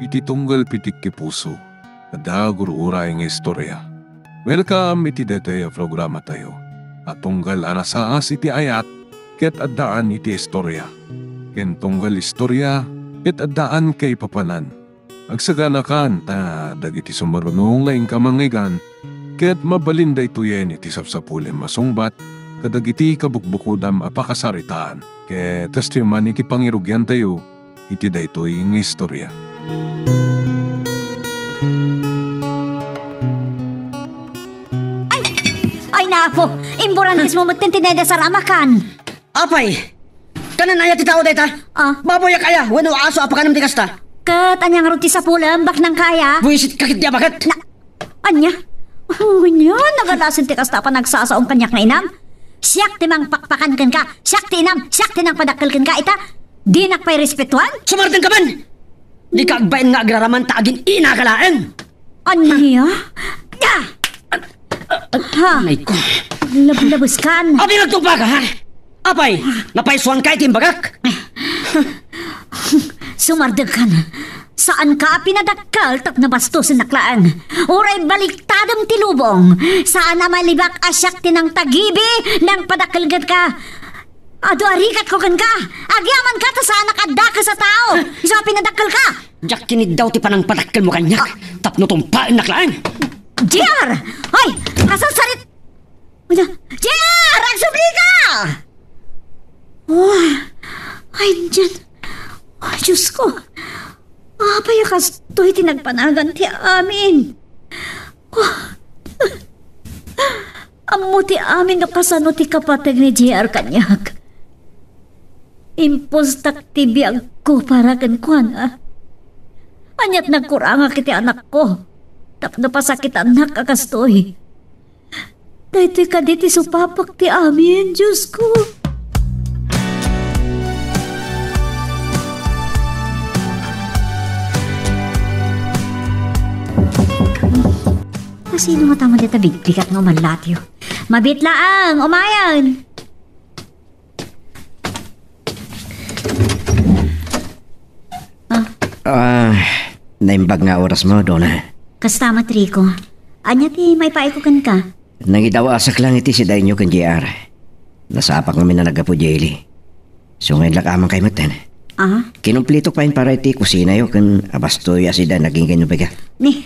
iti tunggal pitik ki puso. Ada gurura yung istorya. Welcome iti dete programa tayo. At tunggal anasaas iti ayat, ket addaan iti istorya. Ken tunggal istorya, ket addaan kay papanan. Agsaganakan ta dagiti sumarunong laing kamangigan, ket mabalinda ituyen iti sapsapulen masungbat, kadagiti kabukbukudam apakasaritaan. Ket testiman iti pangirugyan tayo, iti daytoy ng istorya. Ay nako, imburan mismo magtintineda sa ramakan. Apay, kanan ayat ti tao dayta? Baboy kaya, wano aso apakanam ti kasta? Kat, anyang ruti sa pulam, bak nang kaya? Buisit kakit diya bakit? Anya? Anya, nagalasin ti kasta pa nagsasaong kanyak na inam? Siyak ti mang pakpakan kan ka, siyak ti inam, siyak ti nang padakkel kan ka, ita? Di nakpay respetuan? Sumartin ka man! Di ka agbain nga agraraman taagin inakalaan! Anya? Ha? Ay ko. Labos kan. Abi nagtupa ka ha? Apay, napaiswan ka itim bagak? Sumardag ka na. Saan ka pinadakkel tak nabastos na naklaan? Uray baliktadam tilubong. Saan na malibak asyak tinang tagibi nang padakkelgad ka? Ado arikat ko kan ka. Agyaman ka ta saan nakadaka sa tao. Isa pinadakkel ka. Jak kinid daw ti panang padakkel mo kanyak. Tapno tumpain naklaan. JR! Hoy! Kasasarit! JR! Agsubli ka! Oh, ay, dyan. Ay, Diyos ko. Payakas to'y tinagpanagan ti amin. Oh. Amo ti amin nakasano ti kapatid ni JR kanyak. Impos takti biyag ko para kan Anyat nagkuranga kiti anak ko. Tapno pa sakit anak akastoy. Dahito ka diti supapak ti amin, Diyos ko. Sino nga tama dito bigbigat ng malatyo? Mabitlaang, umayan! Naimbag nga oras mo, Donna. Kastama, Trico. Anya ti may paikukan ka. Nangidawasak lang iti si Dainyo kan JR. Nasapak namin na nagapo Jaylee. So ngayon lakamang kay Matan. Kinumplito pa yun para iti kusina yo kan abastoy asida naging ganyo baga. Ni,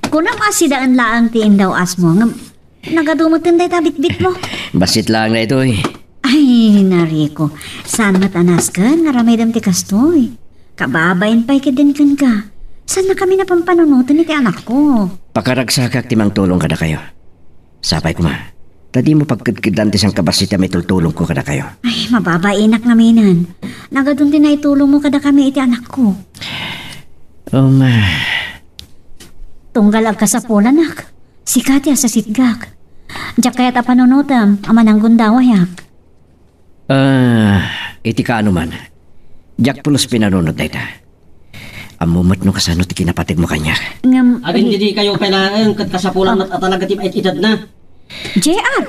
kunang asidaan laang tiin daw asmo. Nagadumutin day tabit-bit mo. Basit lang na ito eh. Ay, nariko. Saan matanas ka? Naramay dam ti kastoy. Kababayin pa'y kadin kan ka. Saan na kami napampanunutan iti anak ko? Pakaragsakak timang tulong kada kayo. Sapay ko ma. Tadi mo pagkadkidan tisang kabasita may tultulong ko kada kayo. Ay, mababainak naminan. Nagadun din na itulong mo kada kami iti anak ko. Ma. Tunggal ag kasapulan, sikat ya sa sitgak. Diyak kaya tapanunutam, aman ang gundawayak. Iti ka ano man. Diyak pulos pinanunod na ita. Amumot no kasano ti kinapatig mo kanya. Agin hindi kayo kailangan kat kasapulan at talaga tim ay itad na. JR!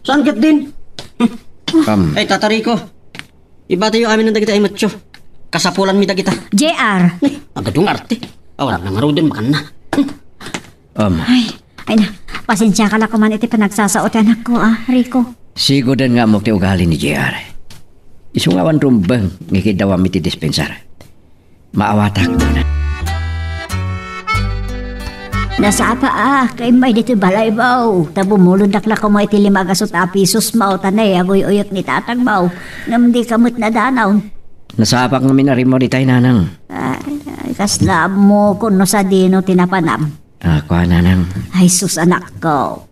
Saan kat din? Ay, tatari ko. Iba tayo amin ng dagita ay macho. Kasapulan mi dagita. JR! Agadong arte. Wala nang marudin makan na. Ay na, pasensya ka lang kuman iti panagsasaot anak ko, Rico. Sigo din nga mo ti ugali ni JR. Isungawan rumbang ngikidawam iti dispensar. Maawatak na. Nasa apa kay may dito balay baw. Tabumulod nakla ko mo iti 5 gasot pisos mau tanay agoy uyot ni tatag baw. Ngam di kamot na danaw. Nasapak namin na rin mo ritay nanang. Ay, kasla mo kung no sa dino tinapanam. Ako nanang. Ay sus anak ko.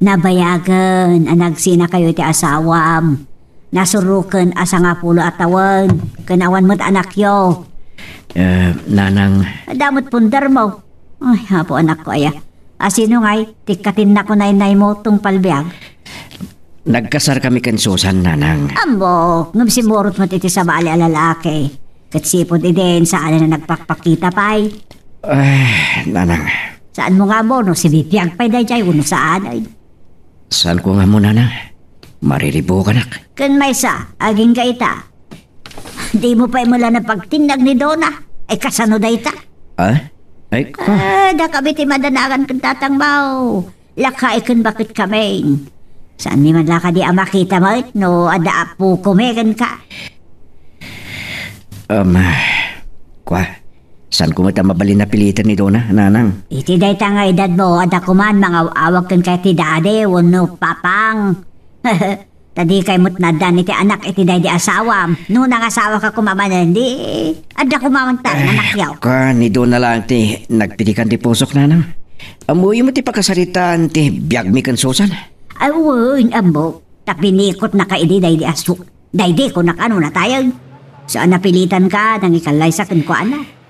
Nabayagan anagsina kayo iti asawam. Nasurukan asa nga pulo atawan. Kanawan mo't anak yo. Nanang. Damot pundar mo. Ay, hapo anak ko aya. Asino ngay, tikatin na ko na mo tung palbiag. Nagkasar kami kan Susan, nanang. Ambo, ngam simurot mo iti sa bali alalaki. Katsipod idin saan na nagpakpakita pa'y. Nanang. Saan mo nga mo, no? Si Bibiag pa'y day jay, uno saan ay. Saan ko nga mo, nanang? Mariribo ka nak. Kan may sa, aging gaita. Di mo pa imula na pagtinag ni Donna. Ay kasano day ta? Ay ko. Dakabiti madanagan kang tatangbaw. Lakay kan bakit kami. Saan ni man laka di makita mo no ada apo kumegan ka. Kwa. Saan ko mata mabalin na pilitan ni Donna, nanang? Iti day ta nga edad mo, ada kuman mga awag kan kay ti dade, wano papang. Tadi kay mo't nadan iti anak iti day di asawa. No nang asawa ka kumamanan, di ada kumamantay anak yaw. Kwa, ni Donna lang ti nagpitikan ti pusok, nanang. Amuy mo ti pagkasaritan ti biyag mi kan sosan. Ay, uwin, ambo. Tapinikot na ka iti day di asuk. Day di ko nakano na tayo. Saan napilitan ka nang ikalay sa kan ko anak?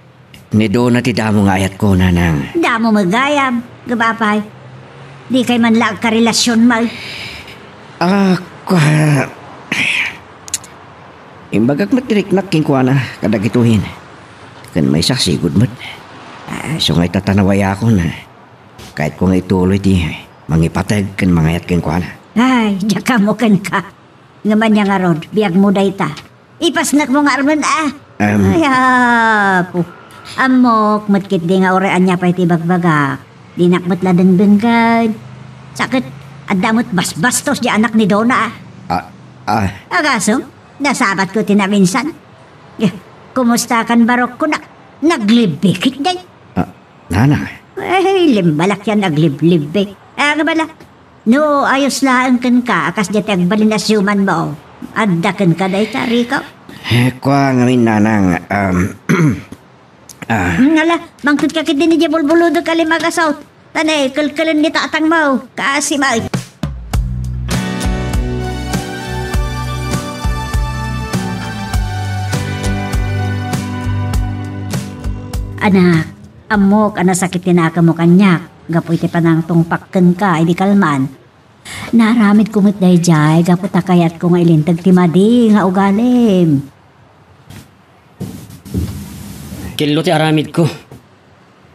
Ni Donna ti damo nga ayat ko, nanang. Damo magayam, gabapay. Di kay man lang karelasyon mal. Kwa... Imbagak matiriknak king kwa na kadagituhin. Kan may sasigod mat. So ngay tatanaway ako na. Kahit ko nga ituloy di, mangipatag kan mangayat king kwa na. Ay, diyaka mo kan ka. Ngaman niya nga rod, biyag mo day ta. Ipasnak mo nga arman Ay, apo. Amok, matkit di nga orean niya pa iti bagbagak. Di nakmat ladang benggad. Sakit, adamot basbastos di anak ni Donna Agaso, nasabat ko tinaminsan. Kumusta kan barok ko na naglibikit day. Nanang? Ay, limbalak yan nagliblibik. Nga bala, no ayos lang kan ka, akas di tagbalin na siyuman mo. Adda kan ka day tarikaw. Kwa ngamin, nanang, Ngala, mangkut ka kiti ni Jabulbuludo kalimagasaw. Tanay, kalkalan ni tatang mo. Kasi may. Anak, amok, sakit tinaka mo kanyak. Gapoy ti panang tungpakkan ka, hindi kalman. Naramid kumit day jay, gapot kayat ko nga ilintag ti madi, nga ugalim. Kilo ti aramid ko.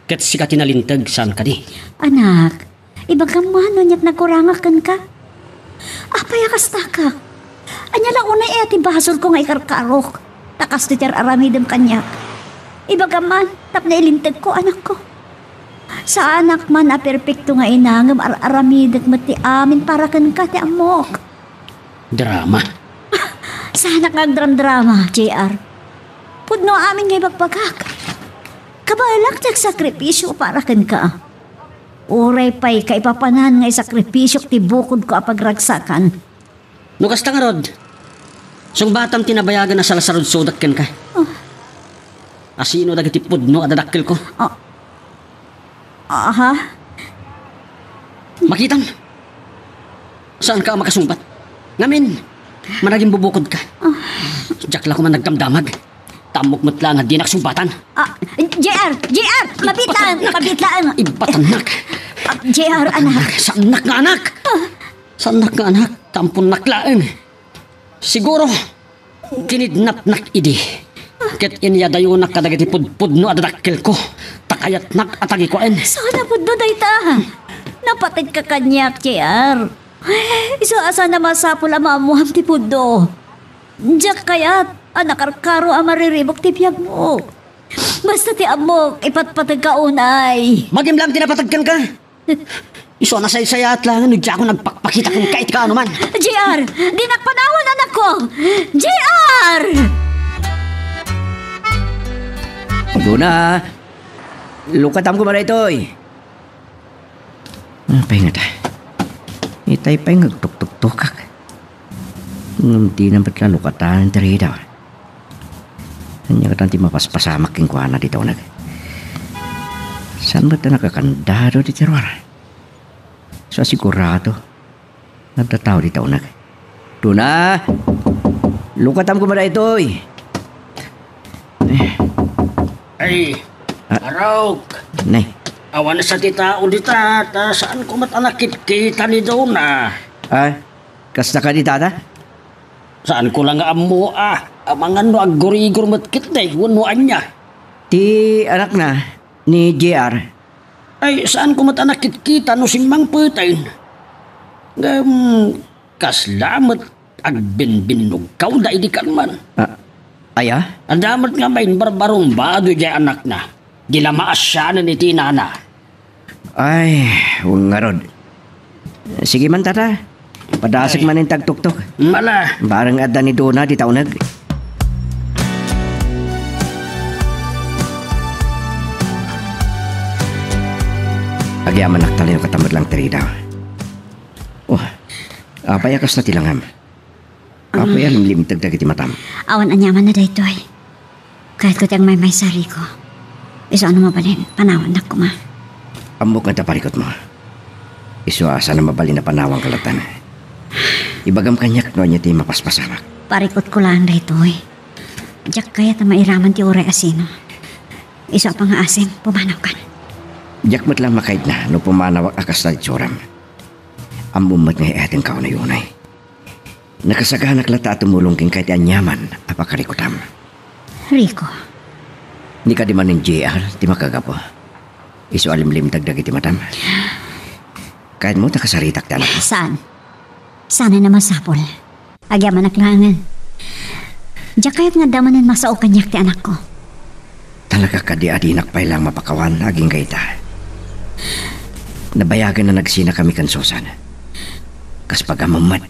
Ket sika tinalintag saan ka di? Anak, ibagam niya't nagkurangakan ka. Apay akasta ka. Anya lang unay ti basol ko nga ikarkarok. Takas ti aramidem kanyak. Ibagaman, tap na ilintag ko anak ko. Sa anak man perpekto nga inangam aramidag mati amin para kan ka ti amok. Drama? Sa anak drama, JR. Pudno amin nga ibagpagak. Kabalak tag sakripisyo para kan ka. Uray pa'y kaipapanan nga sakripisyo ti bukod ko apagragsakan. Nukas nga rod. Sung batam tinabayagan na salasarod sudak ken ka. Asino dagiti pudno adadakkel ko. Aha? Makitam. Saan ka makasumpat? Ngamin, managing bubukod ka. Diyak lang ko man nagdamdamag. Tamok mo't lang di naksumbatan. JR! Mabitlaan! Ibatanak. JR, anak. Sanak nga anak! Sanak nga anak, tampon naklaan. Siguro, kinidnap nak idi. Ket inyadayo nak kadagiti pudpudno adadakkel ko. Takayat nak atagi ko en. Sana pudno dayta. Napatid ka kanyak, JR. Iso asa na masapul amamuham ti pudno. Diyak kayat, anakarkaro amariribok ti biyag mo. Basta ti amok, ipatpatag ka unay. Magim lang tinapatagkan ka. Iso na say-sayat lang, ano diya ako nagpakpakita kung kahit ka ano man. JR, di nakpanawan anak ko. JR! Donna, lukatam ko man ito eh. Pahingat. Itay pa yung nagtuk-tuk-tukak. Hindi na ba't lalukatan tari daw. Hanya ka tanti mapaspasamak yung kuwana dito nag. Saan ba't na nakakandado di terwar? So sigurado. Nagtataw dito nag. Donna, lukatam ko man ito eh. Ay, araw. Nay. Awan sa tita udita, saan ko matanakit kita ni Donna? Kasta ka di tata? Saan ko lang amo amangan no aguri-igur matkit day, wanuan niya. Ti anak na, ni JR. Ay, saan ko matanakit kita no simang putain? Kaslamat agbinbinog kaw da idi kan man. Aya? Ang damat nga ba yung barbarong bado dyan anak na? Gilamaas siya na ni tinana. Ay, huwag nga rod. Sige man tata. Padasig man yung tagtuktok. Mala. Barang adda ni Dona di taunag. Agyaman naktalay yung katamad lang tiri daw. Oh, payakas na tilangham. Apay alimlim tagdag iti matam. Awan anyaman na daytoy. Kahit ko tiyang may sari ko. Iso ano mabalin, panawan na ko ma. Amok na taparikot mo. Iso asa na mabalin na panawang kalatan. Ibagam kanyak no niya ti mapaspasamak. Parikot ko lang daytoy. Diyak kaya ta mairaman ti uray asino. Iso pa nga asin, pumanaw kan. Diyak mo't lang makait na no pumanawak akas na itsuram. Amumat nga ating kao na yunay. Nakasaganak lata tumulong king kahit anyaman apakarikutam. Rico. Ni ka di man ng JR, ti makagapo. Iso alimlim dagdag iti matam. Kahit mo nakasaritak tanak. Saan? Sana na masapol. Agyaman naklangan. Diyak kaya't nga damanan masao kanyak ti anak ko. Talaga ka di adinak pa ilang mapakawan aging gaita. Nabayagan na nagsina kami kan Susan. Kas pagamamat,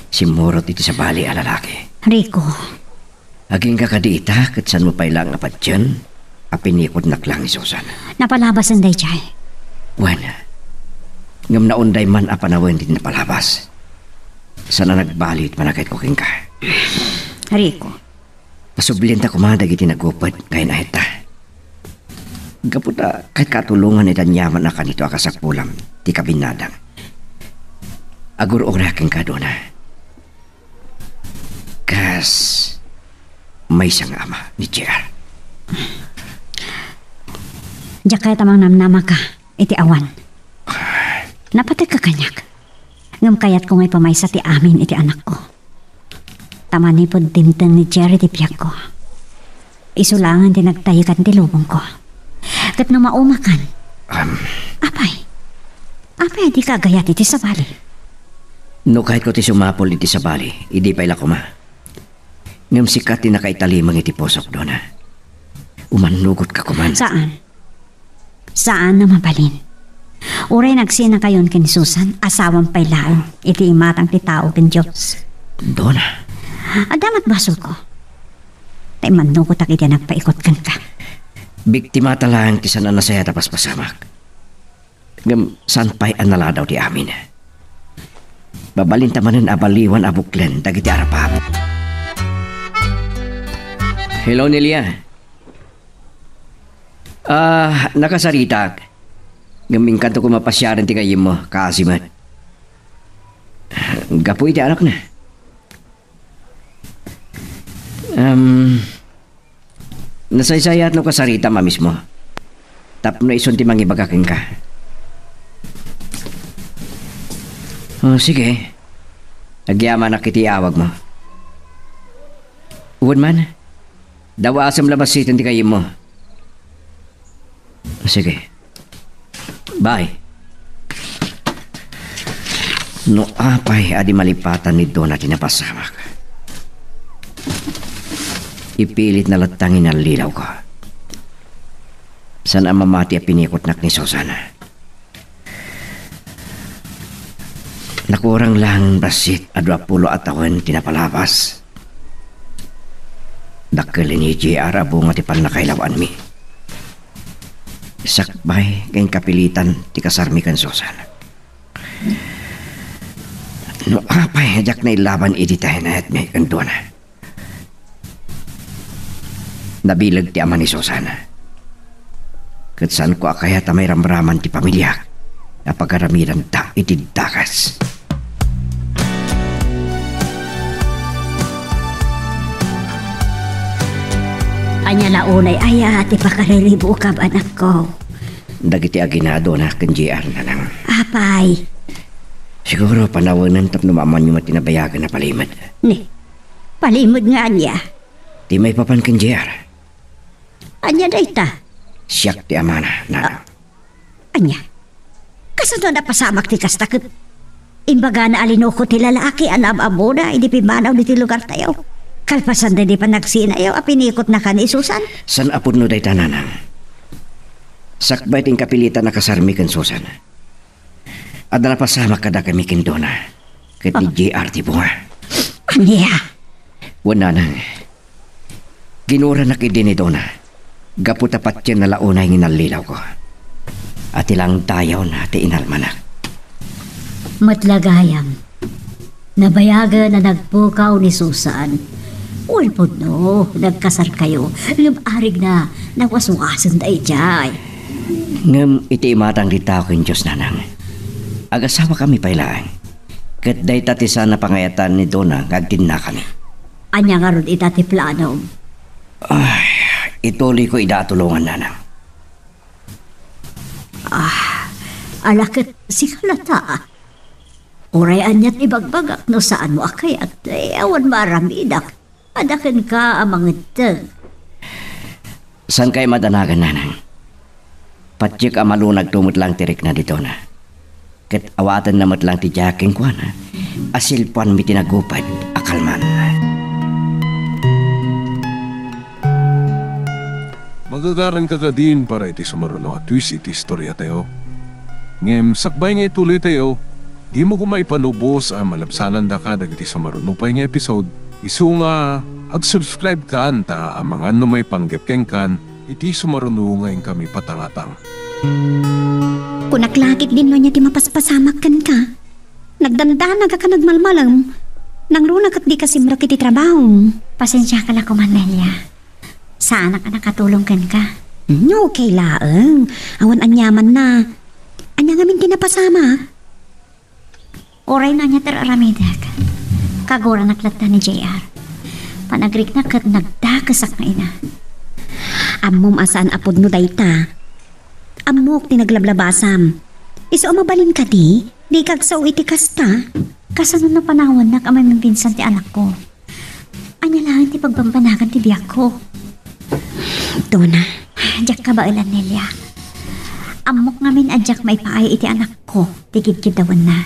si Morot iti sa bali a lalaki. Rico. Aging kakadiita kat san mo pa ilang apat dyan, apinikot naklang ni Susan. Napalabas ang day chay. Wana, ngam naunday man apanawan din napalabas. Sana nagbalit manakit ko king ka. Rico. Pasublin ta kumadag iti nagupad ngayon ahit ta. Gaputa kahit katulungan ita nyaman na kanito akasakpulam ti kabinadang. Agur oraking ka doon. Kas may isang ama ni JR. Diyak kaya tamang namnama ka, iti awan. Napatag ka kanyak. Ngam kayat ko ngay pamaysa ti amin iti anak ko. Tama ni po dimtang ni Jerry ti piyak ko. Isulangan din nagtayikan ti lubong ko. Kat no maumakan. Apay di kagayat iti sa bali. No kahit ko ti sumapol iti sa bali, hindi pa ila kuma. Ngam sikat ti nakaitalimang iti posok doon na. Umanugot ka kuman. Saan? Saan na mabalin? Uray nagsina kayon ken Susan, asawang pailaan, iti imatang ti tao ken Diyos. Doon na. Adamat basol ko. Tay manugot ak iti nagpaikot kan ka. Biktima talang ti sana nasaya tapas pasamak. Ngam san pa'y anala daw ti amin. Babalin tamanin abaliwan abuklen dagiti arapap. Hello, Nelia. Nakasaritak. Gaming kanto ko mapasyaran ti kayim mo, kaasimat. Gapo iti anak na. Nasaysayat no kasarita ma mismo. Tap na ison ti mangibagakin ka. Sige. Agyaman na kiti awag mo. Uwan man. Dawa asam labas sitan ti kayim mo. Sige. Bye. No apay adi malipatan ni Dona tinapasamak. Ipilit na latangin ang lilaw ko. San ang mamati a pinikotnak ni Susana. Nakurang lang basit a 20 atawan tinapalabas. Dakkel ni JR abunga ti panakailawan mi. Sakbay kayong kapilitan ti kasarmi kan Susana. No apay jak na ilaban iti tayo na at may kandona. Nabilag ti ama ni Susana. Kat saan ko akaya ta may ramraman ti pamilya na pagkaramiran ta iti dakas. Anya launay aya ti pakarilibo ka anak ko. Dagiti aginado na kan JR na lang. Apay. Siguro panawanan tap numaman yung matinabayagan na palimad. Ni, palimod nga niya. Di may papan kan JR. Anya dayta? Siyak ti amana na. Anya? Kasano na pasamak ti kastakot? Imbaga na alinoko ti lalaki anam amo na hindi pimanaw ni ti lugar tayo. Kalpasan din di pa nagsinayaw, pinikot na ka ni Susan. San apod no day tananang. Sakbay ting kapilitan na kasarmi kan Susan. At na pasama kada kami kindona. Kat ni JR ti bunga. Anya? Wala nang. Ginura na kidinidona. Gapu tapat yan na launay nginalilaw ko. At ilang tayaw na ti inalmanak. Matlagayam. Nabayagan na nagpukaw ni Susan. Ulpod no, nagkasar kayo. Lumarig na, nawaswasan da ijay. Ngam iti matang ritaw kin Diyos nanang. Agasawa kami pailaan. Kat day tati sana pangayatan ni Dona, ngagtin na kami. Anya nga ron itati plano. Ay, ituloy ko idatulungan nanang. Alakit si Kalata. Uray anyat ibagbagak no saan mo akayat. Awan maramidak. Adakin ka amang ito. San kay madanagan nanang? Patsik amalunag tumot lang tirik na dito na. Kat awatan namat lang ti jaking kwa na. Asilpan mi tinagupad akalman. Magagaran ka din para iti sumaruno at twist iti istorya tayo. Ngem sakbay nga ituloy tayo, di mo kumaipanubos ang malabsanan da ka dagiti sumaruno pa nga episode. Isu nga ag-subscribe ka anta ang mga may panggepkeng kan iti sumaruno nga kami patangatang. Kunaklakit din no niya ti mapaspasamak kan ka. Nagdandana ka nagmalmalang. Nang runak at di ka simrak iti trabaho. Pasensya ka na kumanelia. Saan ka nakatulong kan ka? Okay laeng. Awan anyaman na. Anya ngamin tinapasama. Oray na niya teraramidak. Kagura naklata ni JR. Panagrik na kat nagdakasak na ina. Ammom asaan apod no dayta. Ammok tinaglablabasam. Iso mabalin ka di? Di kagsaw iti kasta. Kasano na panahon na kamay mabinsan ti anak ko. Anya lang ti pagbampanagan ti biyak ko. Dona. Diyak ka ba ilan Nelia? Amok ngamin adyak may paay iti anak ko. Tikid-kidawan na.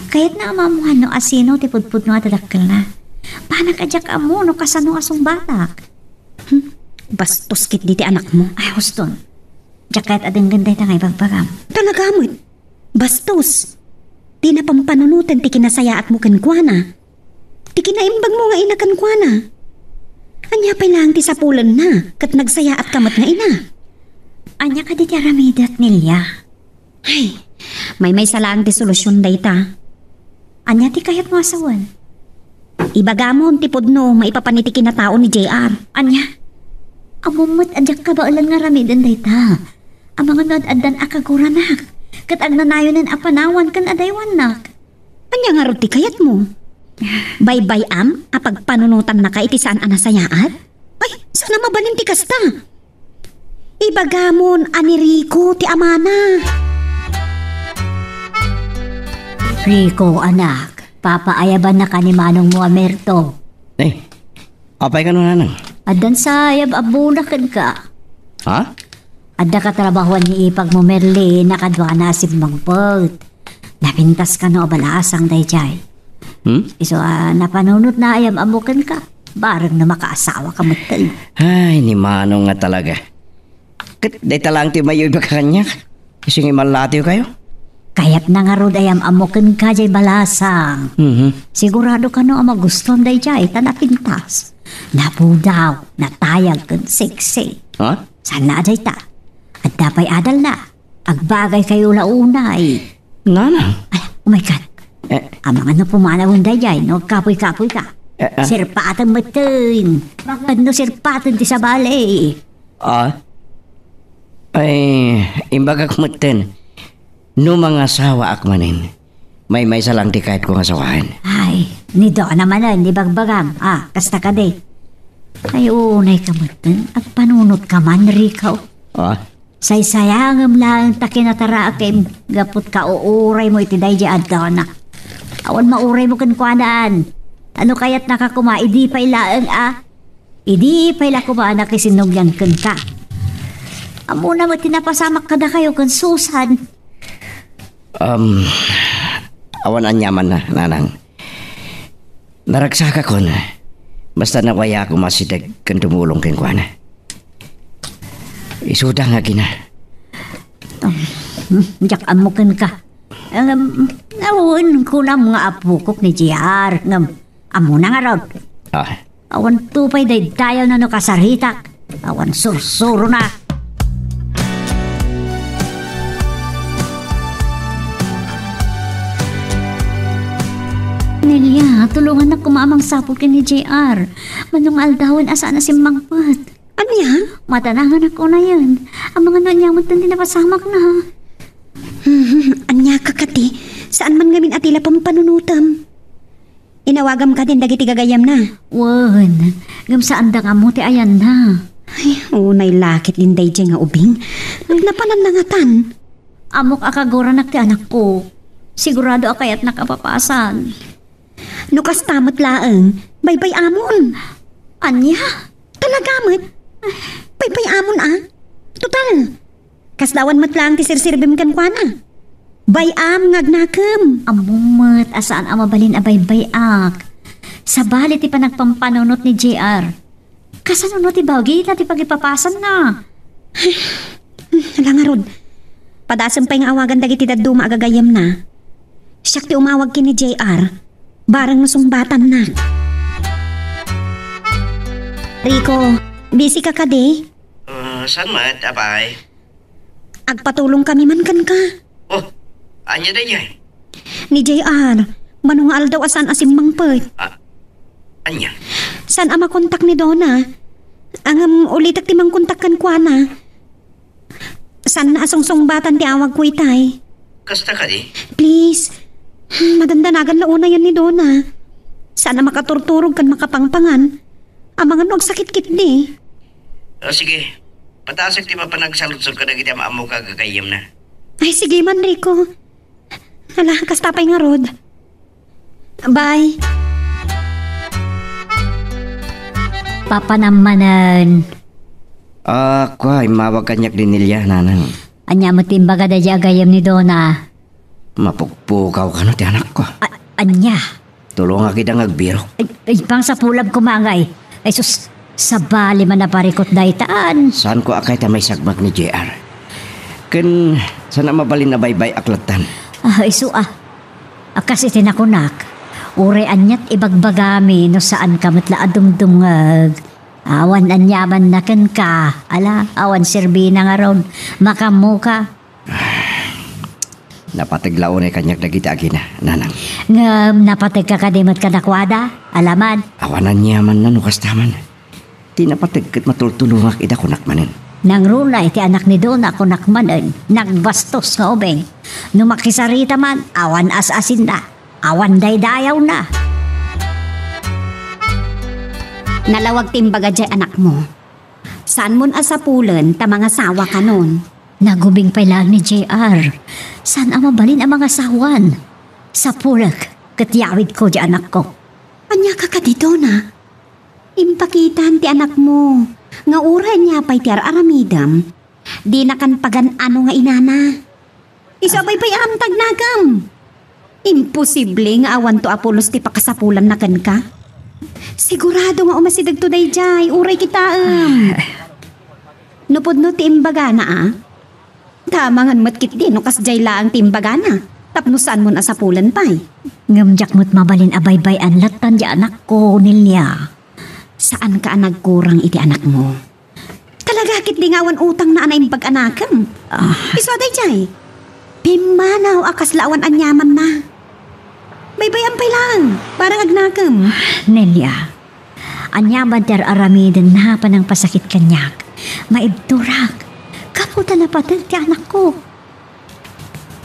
Kahit na amamuhan no asino ti pudpud no atadakkel na. Panak adyak amo no kasano asong batak. Bastos kit di ti anak mo. Ay huston. Diyak kahit adang ganda ita ngay bagbagam. Talaga mo. Bastos. Di na pampanunutan ti kinasayaat mo kankwana. Ti kinaimbag mo nga ina kankwana. Anya pa lang ti sapulan na. Kat nagsayaat kamat nga ina. Anya ka di ti aramidat Nelia. Ay, may salang ti solusyon dayta. Anya ti kayat mo asawan. Ibagamon ti pudno maipapaniti kinatao ni JR. Anya? Amumot adyak ka ba ulan nga ramidan dayta. Ang mga nadadan akaguranak. Kat agnanayonan apanawan kan adaywan nak. Anya nga ron ti kayat mo? Bay-bay apag panunutan na ka iti saan anasayaat? Ay, sana mabalin ti kasta. Ibagamon ani Rico ti amana. Rico, anak. Papaayaban na ka ni Manong Muamerto. Apay ka nun nanang? Adan sayab abulakan ka. Ha? Adda ka trabahuan ni ipag mo Merli, nakadwa na si Mangpot. Napintas ka no balasang dayjay. Iso napanunot na ayam amukan ka. Barang na makaasawa ka matal. Ay, ni Manong nga talaga. Kat day talang ti mayoy ba kanya? Kasi nga malatiw kayo? Kayat na nga rod ayam amukan ka jay balasang. Sigurado ka no ang maguston dayjay tanapintas. Napudaw, natayag kan sexy. Ha? Sana jay ta. At dapay adal na. Agbagay kayo launay. Nanang? Ay, oh my God. Ang mga pumanawon dayay, no? Kapoy-kapoy ka. Sirpatan matin. Ano sirpatan ti sa balay? Ay, imbagak matin. No mga asawa akmanin. May salang ti kahit kong asawahan. Ay, nido naman na, ni bagbagam. Kasta ka de. Ay, unay ka matin. At panunot ka man, Rico. Say-sayangam lang ta kinatara akim. Gapot ka uuray mo iti dayja adana. Awan mauray mo kankwanaan. Ano kaya't nakakuma, idi pa'y laang Idi pa'y lakuma na kisinugyan kan ka. Amo na mo tinapasamak ka na kayo kan Susan. Awan anyaman na, nanang. Naragsaka ko na. Basta nawaya ako masidag kan tumulong kang kuana. Isuda nga gina. Jak amukin ka. Awon ko na mga apukok ni JR. Amo na nga rod. Awan tupay day tayo na no kasaritak. Awan sursuro na. Nelia, tulungan na kumamang sapol ka ni JR. Manong aldawan asa na si Mangput. Ano yan? Matanangan ako na yan. Ang mga nanyaman din na pasamak na. Anya ka kati, saan man gamin atila pampanunutam? Inawagam ka din dagiti gagayam na. Wan, gam saan da nga mo ti ayan na. Ay, unay lakit din day nga ubing. Nagnapanan na nga tan. Amok akagora na ti anak ko. Sigurado akayat nakapapasan. Nukas tamot laeng, baybay amon. Anya? Talagamot? Baybay amon Total, kasdawan mat lang ti sirsirbim kan kuana. Bayam ngagnakam. Amumat, asaan ang mabalin abay-bayak. Sa bali ti panagpampanunot ni JR. Kasanunot ti bawgi na ti pagipapasan na. Langarod, padasam pa yung awagan dagiti daduma agagayam na. Siyak ti umawag kini JR, barang nasumbatan na. Rico, busy ka kade? Saan mat, apay? Agpatulong kami man kan ka. Oh, anya da niya? Ni JR, manungal daw asan asim Mangput. Anya? San ama kontak ni Donna? Ang ulitak ti mang kontak kan kuana. San na asong-songbatan ti awag ko itay? Kasta ka di? Please, madandanagan na una yan ni Donna. Sana makaturturog kan makapangpangan. Ang mga sakit-kit di. Sige, patasak ti mapanagsalutsog ka na kita maamo ka gagayam na. Ay, sige man, Rico. Hala, kastapay nga rod. Bye. Papanamanan. Kwa, imawag kanyak din nilya, nanang. Anya mo timbaga da agayam ni Donna. Mapugpukaw ka no, ti anak ko. Anya? Tulong nga kita ngagbiro. Ay, pang sa pulab kumangay. Ay sus, sa bali man na parikot daitaan. Saan ko akay ta may sagmak ni JR? Ken, sana mabalin na baybay aklatan. Isu kasi tinakunak. Ure anyat ibagbagami no saan ka matla adumdungag. Awan anyaman na ken ka. Ala, awan sirbi na nga ron. Makamuka. Napatiglaon ay kanyak dagiti agina, nanang. Ngam, napatig ka kadimot ka nakwada. Alaman. Awanan niya man na nukastaman. Di napatig kat matultulungak ida kunak manin. Nang rulay ti anak ni Donna kunak manen. Nagbastos nga ubeng. Numakisarita man, awan as-asin na. Awan daydayaw na. Nalawag timbaga jay anak mo. Saan mon asapulen ta mga sawa ka nun? Nagubing pa lang ni JR. Saan ang mabalin ang mga sawan? Sa pulak, katyawid ko di anak ko. Anya ka ka dito na? Impakitan ti anak mo. Nga ura niya pa'y ti aramidam. Di na kan pagan ano nga inana. Isabay pa'y amtag nagam. Imposible nga awan to Apolos ti pakasapulan na kan ka. Sigurado nga umasidag to day jay. Uray kita Nupod no ti imbaga na Tamangan matkit din no kas jay laang ti imbaga na. Tapnusan mo na sapulan pa'y. Ngamjak mo't mabalin abaybay anlatan di anak ko nilya. Saan ka nagkurang iti anak mo? Talaga kit lingawan utang na anay pag-anakam. Iswaday jay. Pimanaw akas lawan anyaman na. Baybayan lang. Parang agnakam. Nelia, anyaman ter aramidin na pa ng pasakit kanyak. Maibturak. Kaputa na patag ti anak ko.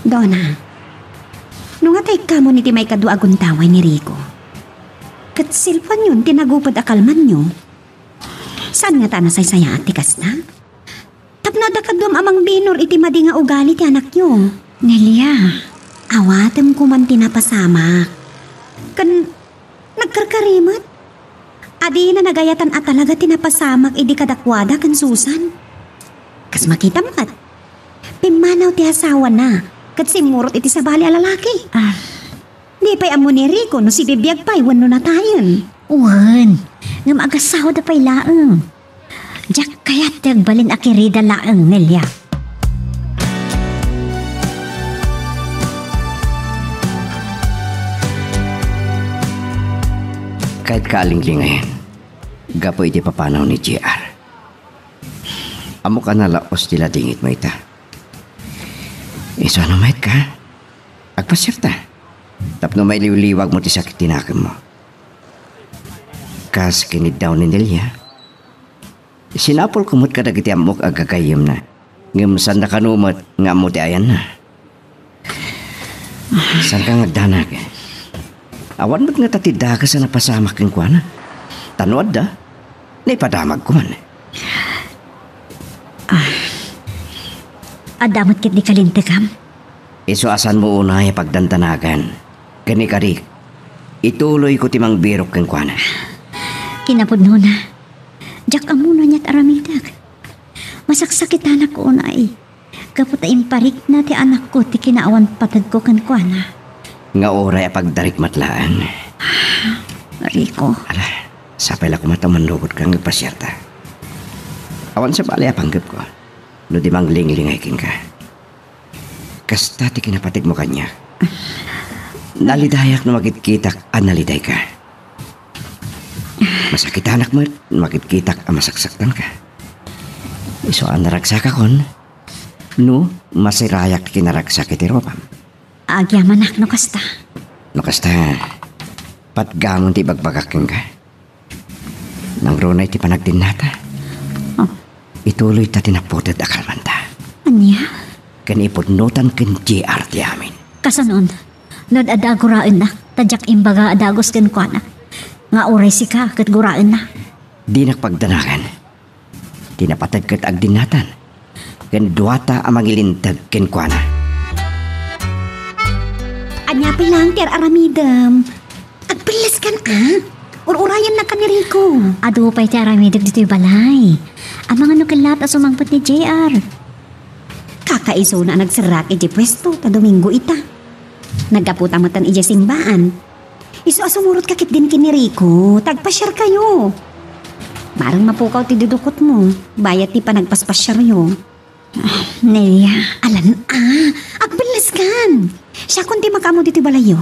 Donna, nung atay ka mo niti may kaduagon taway ni Rico. Kat silpan yun, tinagupad akalman nyo. Saan nga ta nasaysaya at tikas na? Tapnada ka doon amang binor iti madi nga ugali ti anak nyo. Nelia, awatem ko man tinapasamak. Kan nagkarkarimat. Adi na nagayatan at talaga tinapasamak idi kadakwada kan Susan. Kas makita mat. Pimanaw ti asawa na. Kat simurot iti sa bali alalaki. Di pa'y amo ni Rico no si bibiyag pa'y wano na tayon. Wan, nga magasaw da pa'y laeng. Diyak kaya't tagbalin akirida laeng, Nelia. Kahit kaalinglingayan, gapo iti papanaw ni JR. Amo ka na laos tila dingit mo ita. Iso ano mait ka? Agpasirta. Tapno may liwliwag mo ti sakit tinakam mo. Kas kinid daw ni Nelia. Sinapol kumot ka dagiti amok agagayim na. Ngam saan na kanumot nga mo ti ayan na. Saan ka ngagdanag? Awan mo't nga tatida ka sa napasamak ng kuwana. Tanwad da. Naipadamag ko man. Adamot kit di kalintikam. Iso asan mo una ay pagdantanagan. Kani-karik. Ituloy ko timang birok kang kuwana. Kinapudno na. Diyak amuno niya't aramidag. Masaksakit anak ko na ay. Kapot ay imparik na ti anak ko ti kinaawan patag ko kan kuwana. Nga oray pagdarik matlaan. Rico. Ala, sapay la kumataman lugod kang nagpasyerta. Awan sa bali apanggap ko. No di mang linglingay king ka. Kasta ti kinapatig mo kanya. Nalidayak na makitkitak ang naliday ka. Masakit anak mo, makitkitak ang masaksaktan ka. Iso ang naragsak akon. No, masirayak kinaragsak iti ropam. Agyamanak no kasta. No kasta, patgamon ti bagbagaking ka. Nang ronay ti panagdinata. Oh. Ituloy ta tinapotad akalmanta. Anya? Kanipudnutan ken JR ti amin. Kasanon, nod adaguraan na, tadyak imbaga adagos ken kuana. Nga oray si ka, kat guraan na. Di nakpagdanagan. Di napatag kat agdinatan. Ken duwata ang mangilintag ken kuana. Anya pilang tiar aramidam. Agpilas kan Urayan na ka ni Rico. Ado pa'y ti aramidag dito'y balay. Ang mga nukilat at sumangpot ni JR. Kakaiso na nagsarak iti pwesto ta Domingo ita. Nagkaputa mo tan iti simbaan. Iso asumurot kakit din kini Rico. Tagpasyar kayo. Marang mapukaw ti dudukot mo. Bayat ti pa nagpaspasyar yo. Nelia. Alan agpilas kan. Siya kundi makamo dito balayo.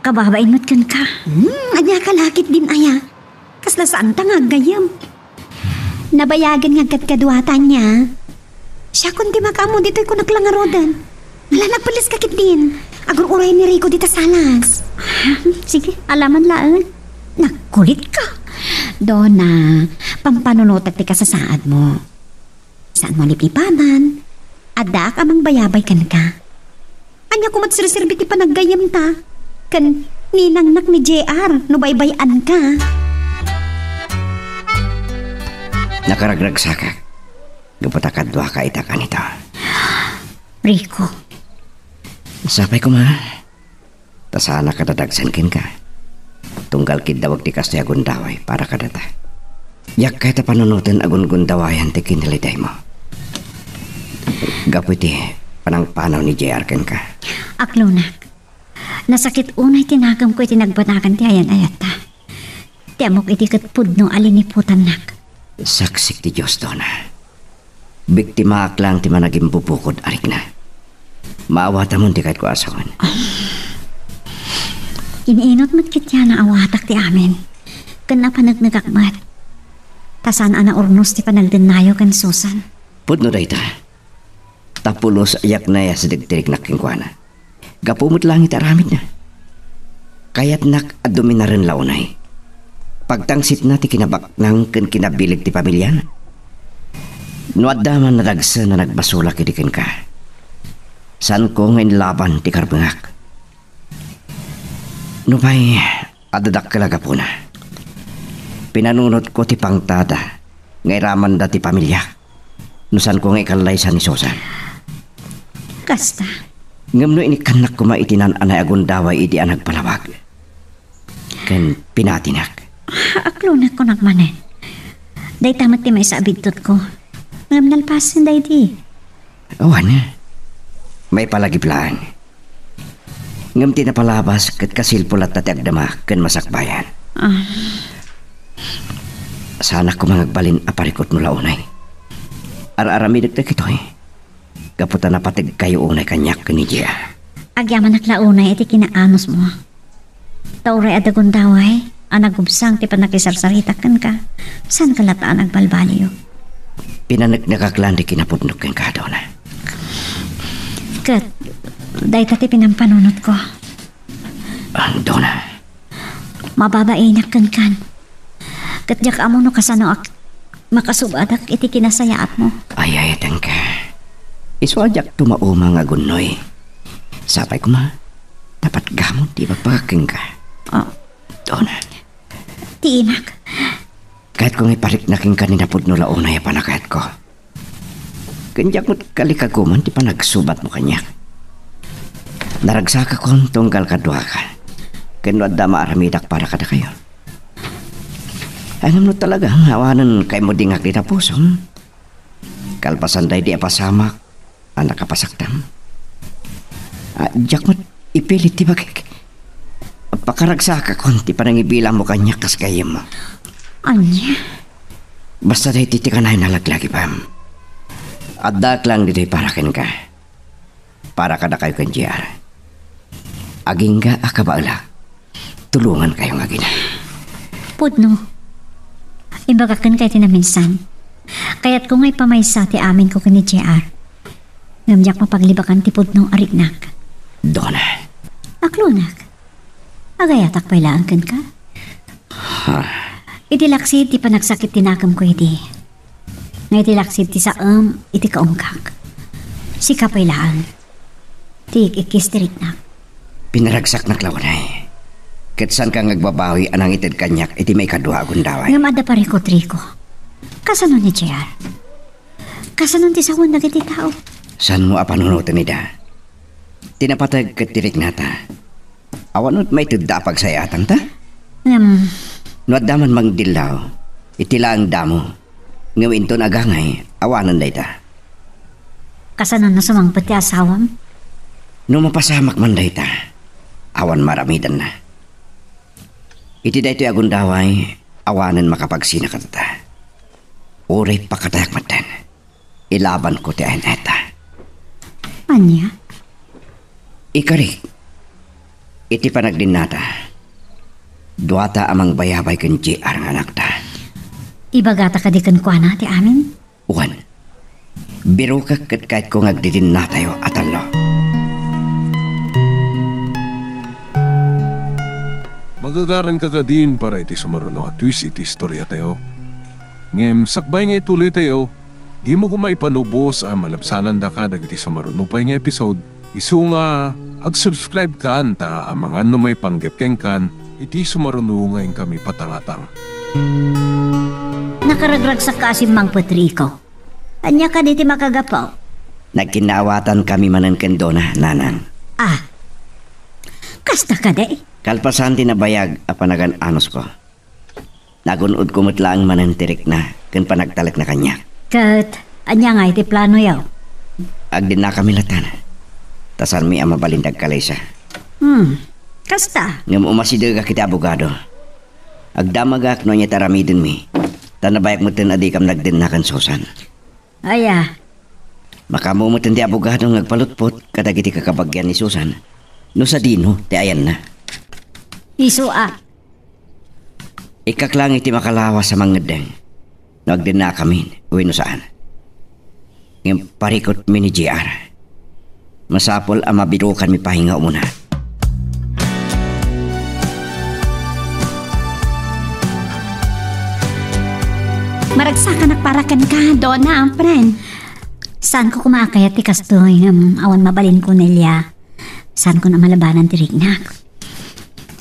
Kababain mo't kan ka. Anya kalakit din aya. Kasla saan ta nga gayam. Nabayagan nga kadkadwatan niya. Siya kundi makamo dito'y ko naglangarodan. Wala nagpalis kakit din. Agur uray ni Rico dita salas. Sige, alaman laan. Nagkulit ka. Dona, pampanunutat ti ka sa saad mo. Saan mo lipipanan? Ada ka mang bayabay kan ka. Anya ko matsirisirbi ti panaggayam ta. Kan ninangnak ni JR no baybayan ka. Nakaragrag saka. Gapatakadwa ka ita kanito. Rico. Sapay ko ma. Tasana ka dadagsan kin ka. Tunggal kid dawag ti kasti agun daway para kadata. Yak kaya ta panunutin agun gundawayan ti kiniliday mo. Gapu ti panang-panaw ni JR ken ka. Aklunak. Nasakit unay tinagam ko iti nagbanakan ti ayan-ayat ta. Tiamok iti katpudno aliniputan nak. Saksik ti Diyos dona. Biktima aklang ti managing bubukod arik na. Maawata mo ti kahit ko asawan. Iniinot mo't kitya na awatak ti amin. Kan napanagnagakmat. Tasan ana urnos ti panagdenayo kan Susan. Pudno da ita. Tapulos ayak na ya sa digtirik na kingkwana. Gapumot lang itaramid na. Kaya't nak adumi na rin launay. Pagtangsit na ti kinabak ng kinabilig ti pamilya na. Nuadaman na dagsa na nagbasulak idikin ka. San ko ngayon laban ti karbangak. Nupay, adadak kalaga po na. Pinanunot ko ti pangtada. Ngay raman da ti pamilya. Nusan ko ngay kalay sa ni Susan. Kasta. Ngam no inikanak ko maitinan anay agun daway idi anag palawag. Ken pinatinak. Aklunak ko nagmanen. Day tamat ti may saabidtot ko. Ngam nalpasin day di. Awan, may palagiplaan. Ngam tinapalabas kat kasilpulat na tiagdama kan masakbayan. Sana ko mangagbalin aparikot mula unay. Ar-arami dagdag ito eh. Kaputa na patig kayo unay kanyak ni Gia. Agyaman naklaunay iti kinaanos mo. Tauray adagon daway, anagubsang ti panakisarsaritakan ka. San kalataan agbalbaliyo? Pinanak nakaklan di kinapudnok kan ka doon. Kat, dahi tati pinampanunot ko. Ando na. Mababainak kan. Kat jak amo no kasano ak makasubadak iti kinasayaat mo. Ay, tangka. Iswajak tumaumang agunoy. Sapay ko ma, dapat gamot di magpakaking ka. Doon. Ti inak. Kahit kung iparik na king kanina po nula unay panakayat ko. Kanyak mo't kalikaguman di pa nagsubat mo kanyak. Naragsaka kong tunggal kadwa ka. Kanwad da maaramidak para kada kayo. Alam mo talaga, hawanan kay mo dingak di tapusom. Kalpasan day di apasamak, anak kapasaktam. Diyak mo't ipilit di bagay. Pakaragsaka kong di pa nangibilang mo kanyak kas kayo mo. Anya? Basta day titikan ay nalaglagi pa. At dak lang dito'y para ken ka. Para kada kayo kan Gia. Aging ka akabaala. Tulungan kayong agina. Pudno. Imbagakan kayo tinaminsan. Kaya't kung ay pamaysa ti amin ko kani JR. Ngamjak mapaglibakan ti pudnong arignak. Dona. Aklunak. Agayatak pailaan kan ka? Iti laksid ti panagsakit tinakam ko iti. Nga iti laksid ti saam iti kaungkak. Si kapailaan. Ti ikistiriknak. Pinaragsak na klawanay. Kitsan kang nagbabawi anang itid kanyak iti may kadwa agundaway. Nga mada parikot Rico. Kasano ni JR? Kasano ti sawan na iti tao? San mo apanunutan nida? Tinapatag katirik nata. Awanot may tudda pagsayatan ta? Nuad daman magdilaw. Itila ang damo. Ngawin to nagangay. Awanan day ta. Kasano na sumangpot ti asawam? No mapasamak man day ta. Awan maramidan na. Iti day to agundaway. Awanan makapagsina ka ta. Uray pakatayak matan. Ilaban ko ti ayan eta. Anya? Ikarik. Iti panagdin nata. Duwata amang bayabay kan JR ng anak ta. Ibagata ka di kan kwa na ti amin? Uwan. Biro ka kahit kung agdidin na tayo atalo. Magagaran ka din para iti sumaruno at twist iti istorya tayo. Ngem sakbay nga ituloy tayo. Di mo kumaipanubos ang malabsanan da ka dagiti sumaruno pa nga episode. Isu nga ag-subscribe ka anta ang mga ano may panggepkeng kan iti sumaruno ngayon kami patangatang. Nakaragrag sa kasim mang Patrico. Anya ka diti makagapaw? Nagkinawatan kami manan kendona, nanan. Kasta ka de? Kalpasan tinabayag apanagan anos ko. Nagunod kumutla ang manantirik na kan panagtalak na kanya. Kat, anya nga iti plano yaw? Agdin na kami latan. Tasan mi ang mabalindag kalaysa. Kasta? Ngam umasidag kita abogado. Agdamagak no niya taramidin mi. Tanabayak mo tin adikam nagdin na kan sosan. Aya. Makamumutin di abogado ngagpalutpot kadagiti kakabagyan ni Susan. No sa dino, ti ayan na. Isua. Ikaklang iti makalawa sa mangadeng. Nagdin na kami, uwi no saan. Ngam parikot mi ni JR. Masapol ang mabirukan mi pahinga umuna. Maragsakan nakparakan ka, Donna, ang friend. Saan ko kumakayat ti kastoy awan mabalin ko nilya. Saan ko na malabanan ti Rignak?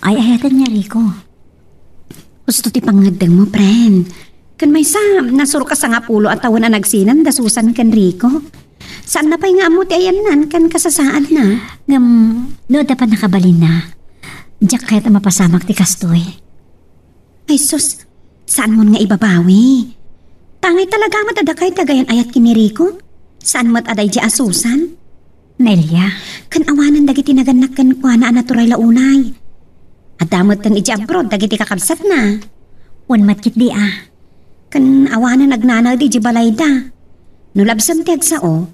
Ay ayatan niya Rico. Gusto ti pangagdang mo, friend. Kan may sa nasuro ka sa nga pulo at tawa na nagsinan, dasusan kan Rico. Saan na pa'y nga mo ti ayanan kan kasasaan na? No dapat nakabalin na. Diyak kahit mapasamak ti kastoy. Ay sus, saan mo nga ibabawi? Tangay talaga matadakay tagayan ayat kini Rico. Saan mat aday di asusan? Nelia, Kan awanan dagiti naganak kan kuana natural launay. At damot kan iti abroad dagiti kakabsat na. unmat di Kan awanan nagnanaw di balay da. Nulabsam ti agsao,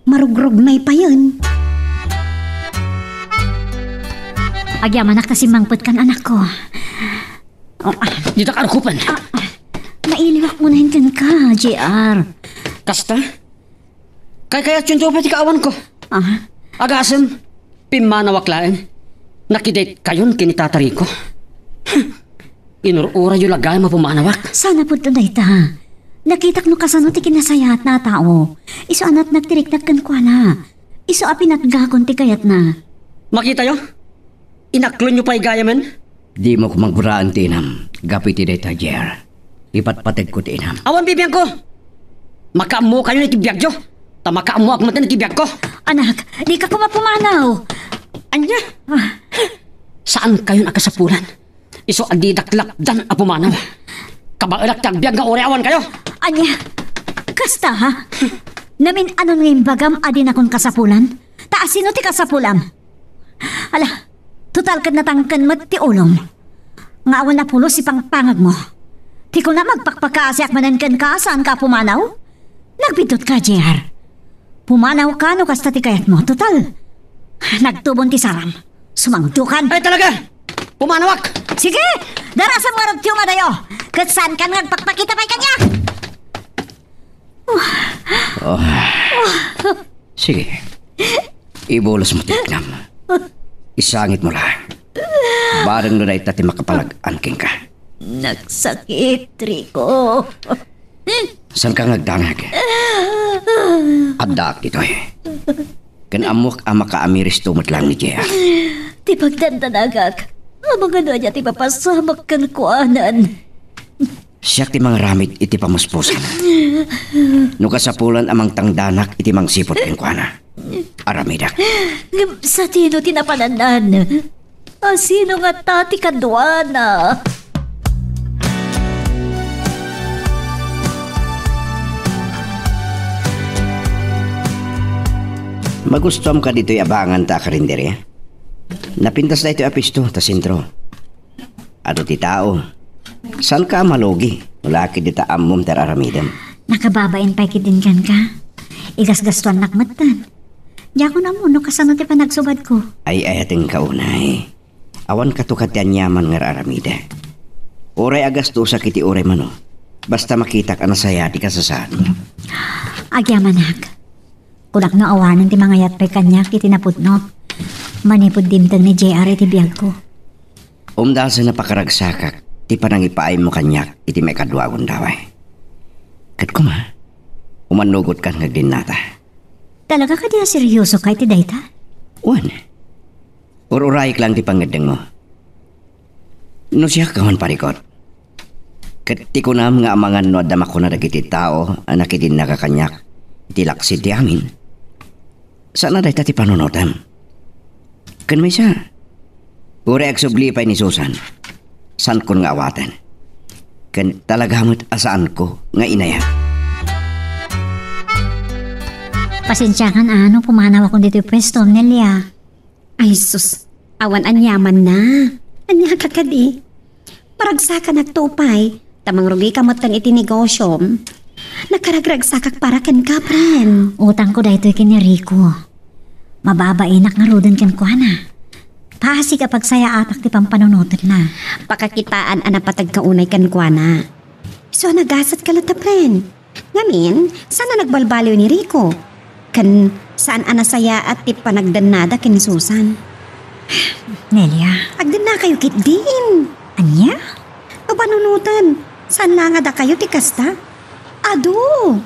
marugrog may pa yun. Agyaman na kasi mangput kan anak ko. Dito ka arukupan. Nailiwak mo na hintin ka, JR. Kasta? Kaya tiyunto pa ti kaawan ko. Agasem, pimanawaklaan. Nakidate kayon kinitatari ko. Inurura yung lagay mapumanawak. Sana po tunay ta. Nakitak no kasano ti kinasayat na tao. Iso anat nagtiriktak kan kwa na. Iso apinat gakon ti kayat na. Makita yo? Inaklon nyo pa igayaman? Di mo kumaguraan tinam. Gapiti deta, Jer. Ipatpatid ko tinam. Awan bibiyang ko! Makaamo kayo na itibiyag yo. Makaamo ako matan na itibiyag ko. Anak, di ka kumapumanaw. Anya? Saan kayo nakasapulan? Iso adidaklap dan apumanaw. Kabaalak tagbiyag nga oreawan kayo. Anya, kasta ha? Namin ano ngayon bagam adin akong kasapulan? Taas sino ti kasapulam? Ala, total kad natangkan mat ti ulom. Nga awan na pulos si pangpangag mo. Ti ko na magpakpakaasyak manankan ka saan ka pumanaw? Nagbidot ka, JR. Pumanaw ka no kasta ti kayat mo. Total, nagtubon ti saram. Sumangdukan. Ay talaga! Pumanawak! Sige, darasam nga rin tiyo madayo. Kat saan ka nagpakpakita pa'y kanya? Sige. Ibulos mo tinam. Isangit mo lang. Barang na itati makapalag-anking ka. Nagsakit, Rico. San ka nagdanag? Addaak dito eh. Kan amok ama ka amiris tumot lang ni Jea. Ti pagdandanagak. Mga ano niya ti papasamak kan kuanan. Siyak ti mga ramid iti pamuspusan. No kasapulan amang tangdanak iti mang sipot keng kuana. Aramidak. Sa tino tinapananan. Sino nga tati kadwana? Magustom ka dito'y abangan ta karindere. Napintas na ito'y apisto ta sentro. Ato ti tao. San ka malogi? Wala ki dita amom teraramidem. Nakababain pa ikidinkan ka. Igasgastuan nakmatan. Diya ko na mo no kasano ti panagsubad ko. Ay ayating kaunay. Awan katukat yan yaman nga aramida. Oray agasto sa kiti oray mano. Basta makita ka na saya di kasasaan mo. Agyamanak. Kunak na awanan ti mga yatpay kanya kiti naputno. Manipod dimtang ni JR iti biyag ko. Umdahal sa napakaragsakak, ti panangipaay mo kanyak iti may kadwagon daway. Kat kuma, umanugot ka ngagdin nata. Talaga ka diya seryoso kay ti dayta? Uwan. Ururayik lang ti pangadeng mo. No siya kawan parikot. Kat ti kunam nga amangan no adama ko na dagiti tao anak itin nakakanyak iti laksid ti amin. Sana dayta ti panunotam. Kan may siya. Uri agsublipay ni Susan. San kon nga awatan. Kan talagamot asaan ko nga inaya. Pasensya kan ano, pumanaw ako dito pwesto, Nelia. Ay sus, awan anyaman na. Anya ka kadi. Paragsakan nagtupay, tamang rugi ka matan iti negosyo. Nakaragragsakak para ken ka, pren. Utang ko dahito kini Rico. Mababainak nga rodan ken kuha na. Pasi kapag saya atak ti pampanunutot na. Pakakitaan ana patag kaunay kan kuana. So nagasat ka lata, pren. Ngamin, sana nagbalbaliw ni Rico? Kan saan ana saya at ti panagdanada ken Susan? Nelia. Agdan na kayo kit din. Anya? O panunutan, saan nga da kayo ti kasta? Ado.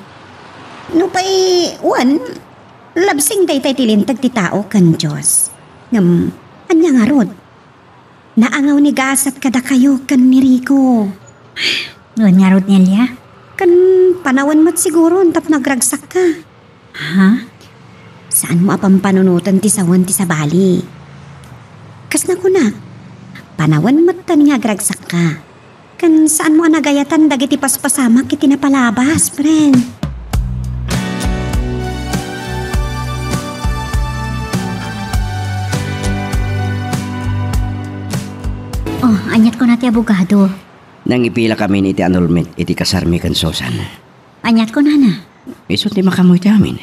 No pa'y, labsing day tay tilintag ti tao kan Diyos. Anya nga rod. Naangaw ni gasat kada kayo kan ni Rico. Noon nga rod, Nelia? Kan panawan mat siguro tap nagragsak ka. Ha? Saan mo apang panunutan ti sawan ti sabali? Kas na ko na. Panawan mat tan nga agragsak ka. Kan saan mo nagayatan dagiti paspasamak iti napalabas, friend? Anyat ko na ti abogado. Nang ipila kami ni iti annulment iti kasarmi kan Susan. Anyat ko na na. Iso ti makamoy ti amin.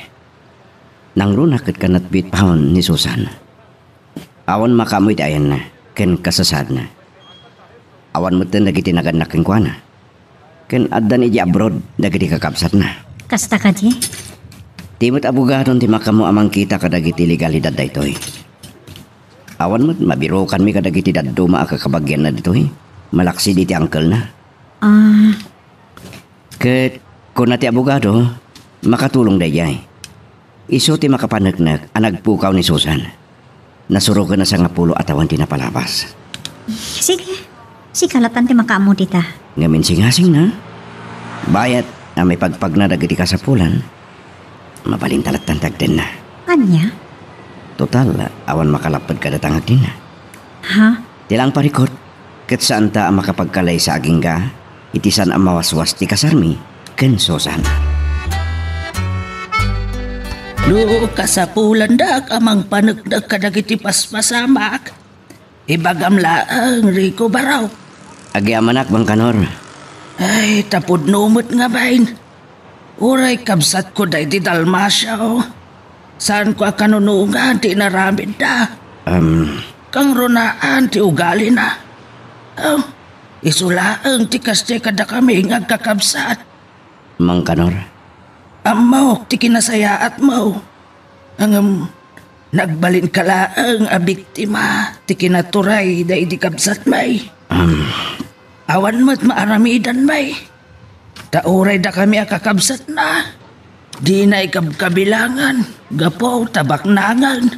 Nang runak ket kanat bit pahon ni Susan. Awan makamoy ti ayan na, ken kasasad na. Awan mo ten dagiti naganak ken kuana. Ken addan iti abroad dagiti kakabsat na. Kasta ka di? Timot abogadon ti makamo amang kita kadagiti legalidad daytoy. Awan mo mabirokan mi kadagiti dadduma a kakabagyan na ditoy. Malaksi diti angkel na. Ket kun ti abogado makatulong dayay. Isu ti makapanagnak ang nagpukaw ni Susan. Nasurugan na sa ngapulo atawan ti napalabas. Sige. Si kalatan ti makaamo dita. Ngamin singasing na. Bayat na may pagpag na dagiti kasapulan. Mabalintalat tantag din na. Anya? Total, awan makalapad kadatangag din na. Ha? Tilang parikot, ket saan ta ang makapagkalay sa aging ga, itisan ang mawaswas ti kasarmi, ken Susan. No, kasapulan dak amang panagdag kadagiti paspasamak. Ibagam laang Rico Baraw. Agi amanak bang kanor. Ay, tapod numot nga bain. Uray kabsat ko day di Dalmasya o. Saan ko kanunungan ti naramid da. Kang runaan ti ugali na. Oh, isulaang ti kaste kada kami ngagkakabsat. Mang kanor. Amaw, ti kinasayaat mo. Ang nagbalin ka laang a biktima, ti kinaturay da di kabsat may. Awan mo't maaramidan may. Tauray da kami akakabsat na. Di na ikabkabilangan, gapo, tabaknangan.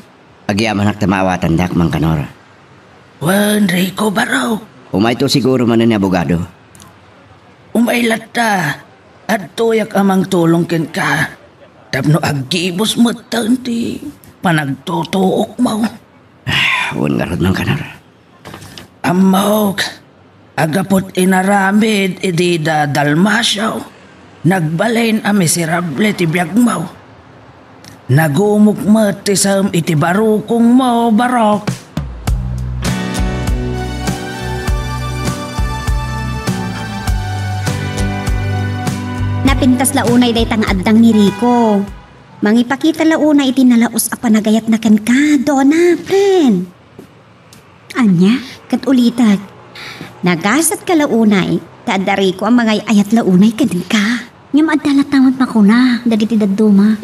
Agi amanak tamawatan dak mang kanor. Wan, Rico Baraw. Umay to siguro man ni abogado. Umaylat ta. At tuyak amang tulong ken ka. Tapno agibos mo tanti. Panagtutuok mo. Un nga rod mang kanor. Amok. Agapot inaramid edi da Dalmasyaw. Nagbalain a miserable ti biyag mo. Nagumukmat ti sam iti barukong mo, Barok. Napintas launay day tang addang ni Rico. Mangipakita launay iti nalaos a panagayat na ken ka, Donna, friend. Anya? Kat ulitat. Nagasat ka launay, taadda Rico ang mga ayat launay ken ka. Ngam adala tamat makuna, dagiti dadduma.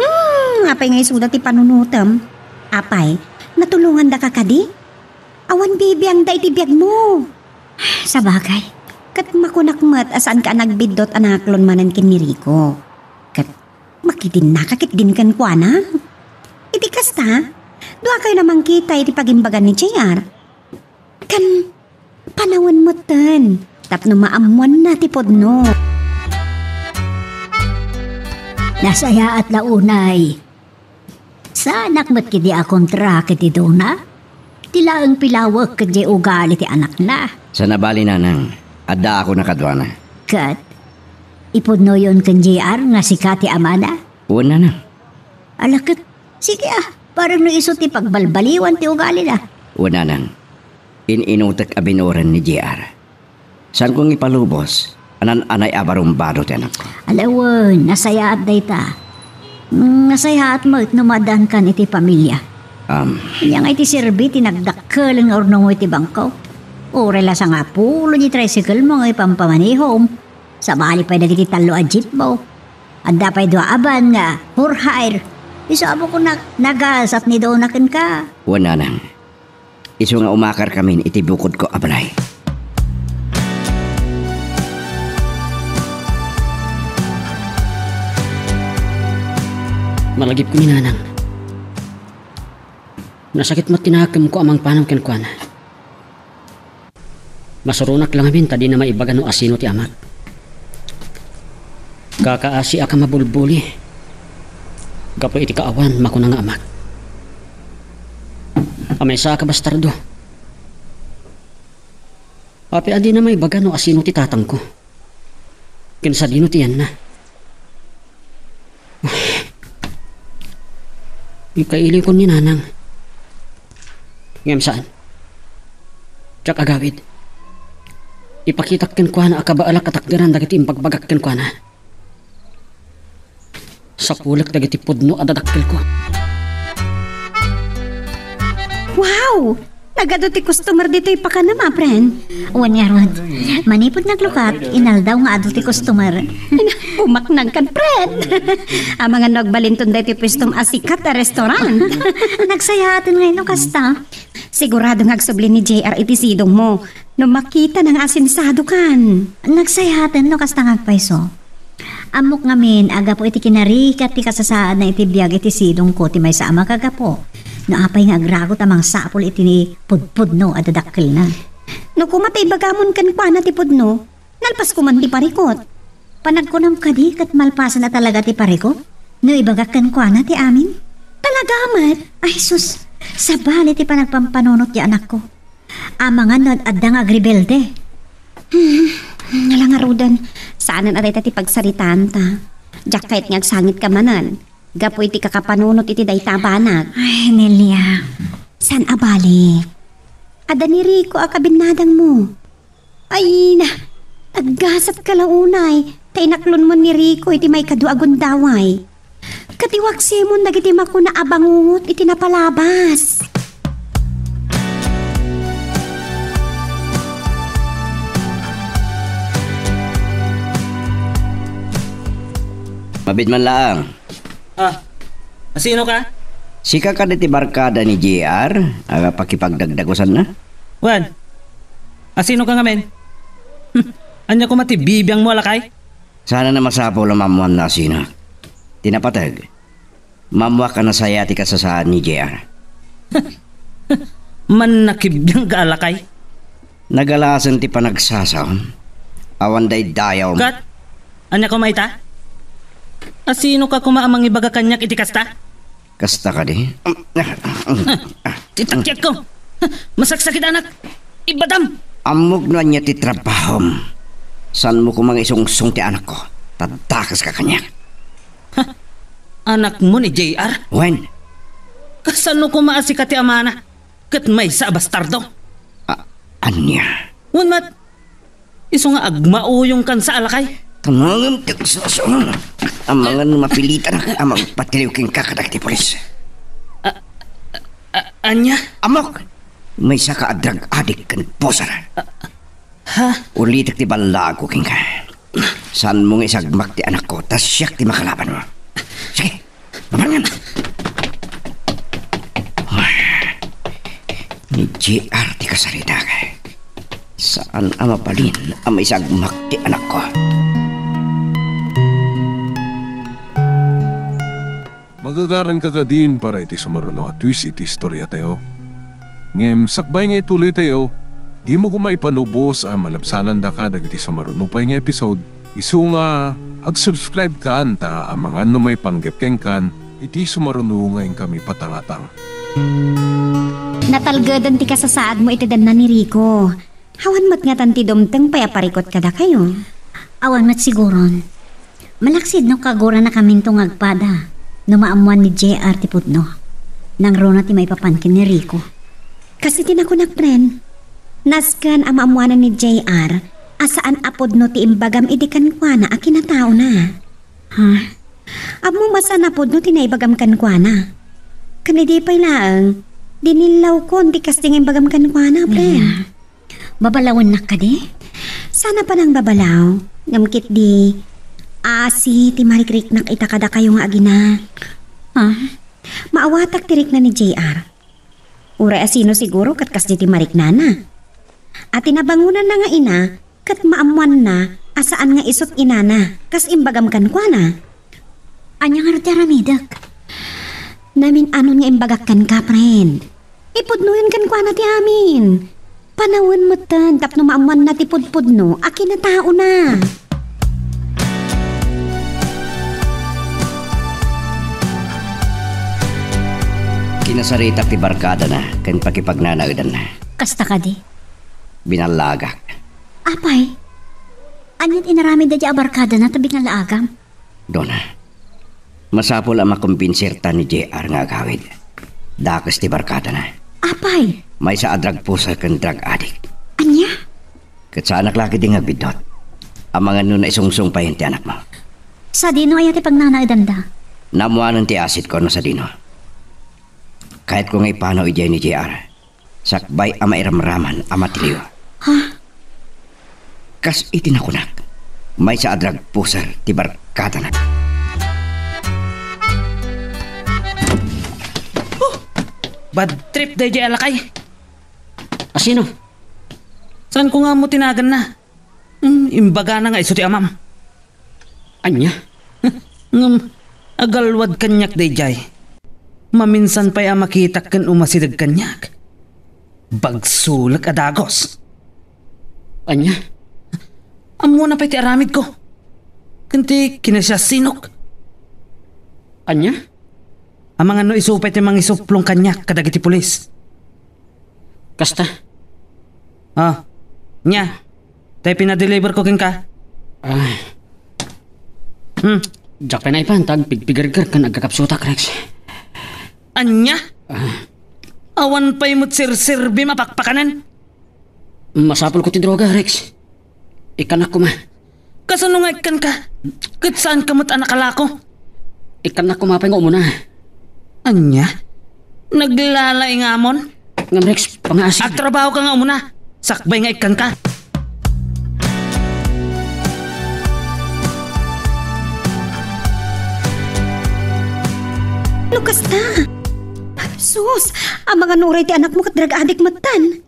Apay nga isulat ti panunutam. Apay, natulungan da ka kadi? Awan bibiyang da iti biyag mo. Sa bagay. Kat makunakmat asaan ka nagbidot anaklon manan kin ni Rico. Kat makidin na kakit din kan kuana. Iti kasta, doa kayo namang kita iti pagimbagan ni JR. Kan panawan mo tan, tapno maamuan na ti podno. Nasaya at launay. Sanak mat kidi a kontra kiti Dona? Tila ang pilawak kadi ugali ti anak na. Sa nabali nanang, adda ako nakadwana. Kat, ipudno yon kan JR nga si Kati Amana? Una na. Alakit, sige parang no iso ti pagbalbaliwan ti ugali na. Una nang, ininutak abinoran ni JR. Saan kong ipalubos, anan-anay abarumbado ti anak ko. Alawan, nasaya at dayta. Nasaya at mo numadan kan iti pamilya. Yang iti sirbi tinagdakkel ang orno mo iti bangkaw. O relasa nga pulo ni tricycle mo nga ipampamanihom. Sa bali pa dagiti talo a jeep mo. Adda pa doa aban nga for hire. Isabo ko nagasat ni Donaken ka. Wala nang. Iso nga umakar kami iti bukod ko abalay. Malagip ko ni nanang. Nasakit mat tinakam ko amang panang kenkwana. Masurunak lang amin tadi na maibaga no asino ti amat. Kakaasi aka mabulbuli. Gapo iti kaawan makuna nga amat. Amay sa ka bastardo. Api adi na maibaga no asino ti tatang ko. Kinsa dino ti yan na. Ikaili ko ni nanang. Ngam saan? Tsak agawid. Ipakitak ken kuha na akabaala katakdiran dagiti impagbagak ken kuha na. Sa pulak dagiti pudno adadakkel ko. Wow! Nagado ti customer dito ipakanama, friend. Uwan nga, Rod. Manipod naglukat, inaldaw nga ado ti customer. Umaknang kan, friend. Ang mga nagbalinton dito pwestong asikat na restaurant. Nagsayatin ngayon no kasta. Sigurado nga agsubli ni JR iti sidong mo. No makita ng asinsado kan. Nagsayatin no kasta nga paiso. Amok ngamin, aga po iti kinarikat ti kasasaan na iti biyag iti sidong ko ti may sa ama kagapo. No apay nga agragot amang sapol iti ni pudpudno at dadakkel na. No kumatay bagamon kan kwa na ti pudno, nalpas ko man ti parikot. Panagkunam ka di kat malpasan na talaga ti parikot? No ibagak kan kwa na ti amin? Talaga amat? Ay sus, sabali ti panagpampanunot ti anak ko. Amangan no adda nga agribelde. Nalangarudan, saanan aday ti pagsaritaan ta. Diyak kahit nga agsangit ka manan. Gapoy ti kakapanunot iti day tabanag. Ay, Nelia. San abali? Ada ni Rico akabinadang mo. Ay na, aggasat ka launay. Tainaklon mo ni Rico iti may kaduagon daway. Katiwag simon dagiti makuna abangungot iti napalabas. Mabit man lang. Sino ka? Sika ka diti barkada ni JR, aga pakipagdagdagosan na. Wan, sino ka nga men? Anya ko mati bibiyang mo alakay? Sana na masapaw lang mamuan na sina. Tinapatag, mamuha ka na saya ti kasasaan ni JR. Man nakibiyang ka alakay? Nagalasan ti panagsasaw. Awan day dayaw. Gat, anya ko maita? Sino ka kumaamang ibaga kanyak iti kasta? Kasta ka di? Titakyak ko! Masaksakit anak! Ibadam! Amog na niya ti trabahom. San mo kumang isungsung ti anak ko? Tatakas ka kanya. Anak mo ni JR? Wen? Kasano kumaasi ka ti amana? Kat may sa bastardo? Anya? Wan mat, iso nga agmauyong kan sa alakay? Tanangam ti kasasunod. Ang mga mapilitan ang magpatiliw king kakadak ti polis. Anya? Amok! May saka adrag adik kan posar. Ha? Ulitak ti balago king ka. Saan mong isagmak ti anak ko, tas siyak ti makalaban mo. Sige, babangan. Ni JR ti kasarita ka. Saan ang mapalin ang may isagmak ti anak ko? Magagaran ka din para iti sumaruno at twist iti istorya tayo. Ngem sakbay nga ituloy tayo, di mo kumaipanubos ang malabsanan da ka dagiti sumaruno pa nga episode. Isu nga, ag-subscribe ka anta ang mga may panggapkeng kan, iti sumaruno ngayon kami patangatang. Natalgadan ti kasasaad mo iti dan na ni Rico. Hawan mat nga tanti dumteng payaparikot kada kayo. Awan mat siguron. Malaksid no kagura na kaming tungagpada. Numaamuan ni JR ti pudno. Nang rona ti may papankin ni Rico. Kasi tinakunak, friend. Naskan ang maamuanan ni JR, asaan apod no ti imbagam idikan kwa na akinatao na. Ha? Amo masan apod no tinaibagam kan kwa na. Kanidi pa'y laang, dinilaw ko di kasting imbagam kan kwa na, friend. Babalawin na ka di? Sana pa nang babalaw. Ngamkit di, si ti marikrik itakada kayo nga agina. Ha? Maawatak tirik na ni JR. Ura asino siguro kat kas di ti mariknana. At tinabangunan na nga ina, kat maamuan na, asaan nga isot inana, kas imbagam kan kwa na. Anya nga rati aramidak? Namin anon nga imbagak kan ka, friend. Ipudnuyan kan kwa na ti amin. Panawin mo tan, tapno maamuan na ti pudpudno, akin na tao na. Kinasarita ti barkada na, kan pakipagnanagdan na. Kasta ka di? Binalagak. Apay, anyan inarami da di abarkada na tabi nga laagam? Dona, masapol ang makumpinsirta ni JR nga agawid. Dakas ti barkada na. Apay? May sa adrag pusa kan drug addict. Anya? Kat sa anak laki di nga bidot. Ang mga nun na isungsung pa ti anak mo. Sa dino ay ati pagnanaidanda. Namuanan ti asit ko no sa dino. Kahit kung ipanaw ijay ni JR, sakbay ama iramraman ama tiliw. Ha? Kas itinakunak, may sa adrag pusar ti barkada na. Bad trip day di alakay. Asino? Saan ko nga mo tinagan na? Imbaga na nga iso ti amam. Anya? Agalwad kanyak day jay. Maminsan pa'y makita kan umasidag kanyak. Bagsulak adagos. Anya? Amo na pa'y ti aramid ko. Kanti kinasya sinok. Anya? Ang mga no isupay ti mga isuplong kanyak kadagiti pulis. Kasta? Ah, nya. Tayo pinadeliver ko kin ka. Diyak pa na ipantag, pigpigargar ka nagkakapsutak, Rex. Anya? Awan pa'y mo't sir-sirbi mapakpakanan. Masapol ko ti droga, Rex. Ikanak ko ma. Kasano nga ikan ka? Kat saan ka mo't anakalako? Ikanak ko mapay nga umuna. Anya? Naglalay nga amon? Ngam, Rex, pangasig. At trabaho ka nga umuna. Sakbay nga ikan ka. Lukas na. Sus, ang mga nuray ti anak mo kat drag adik matan.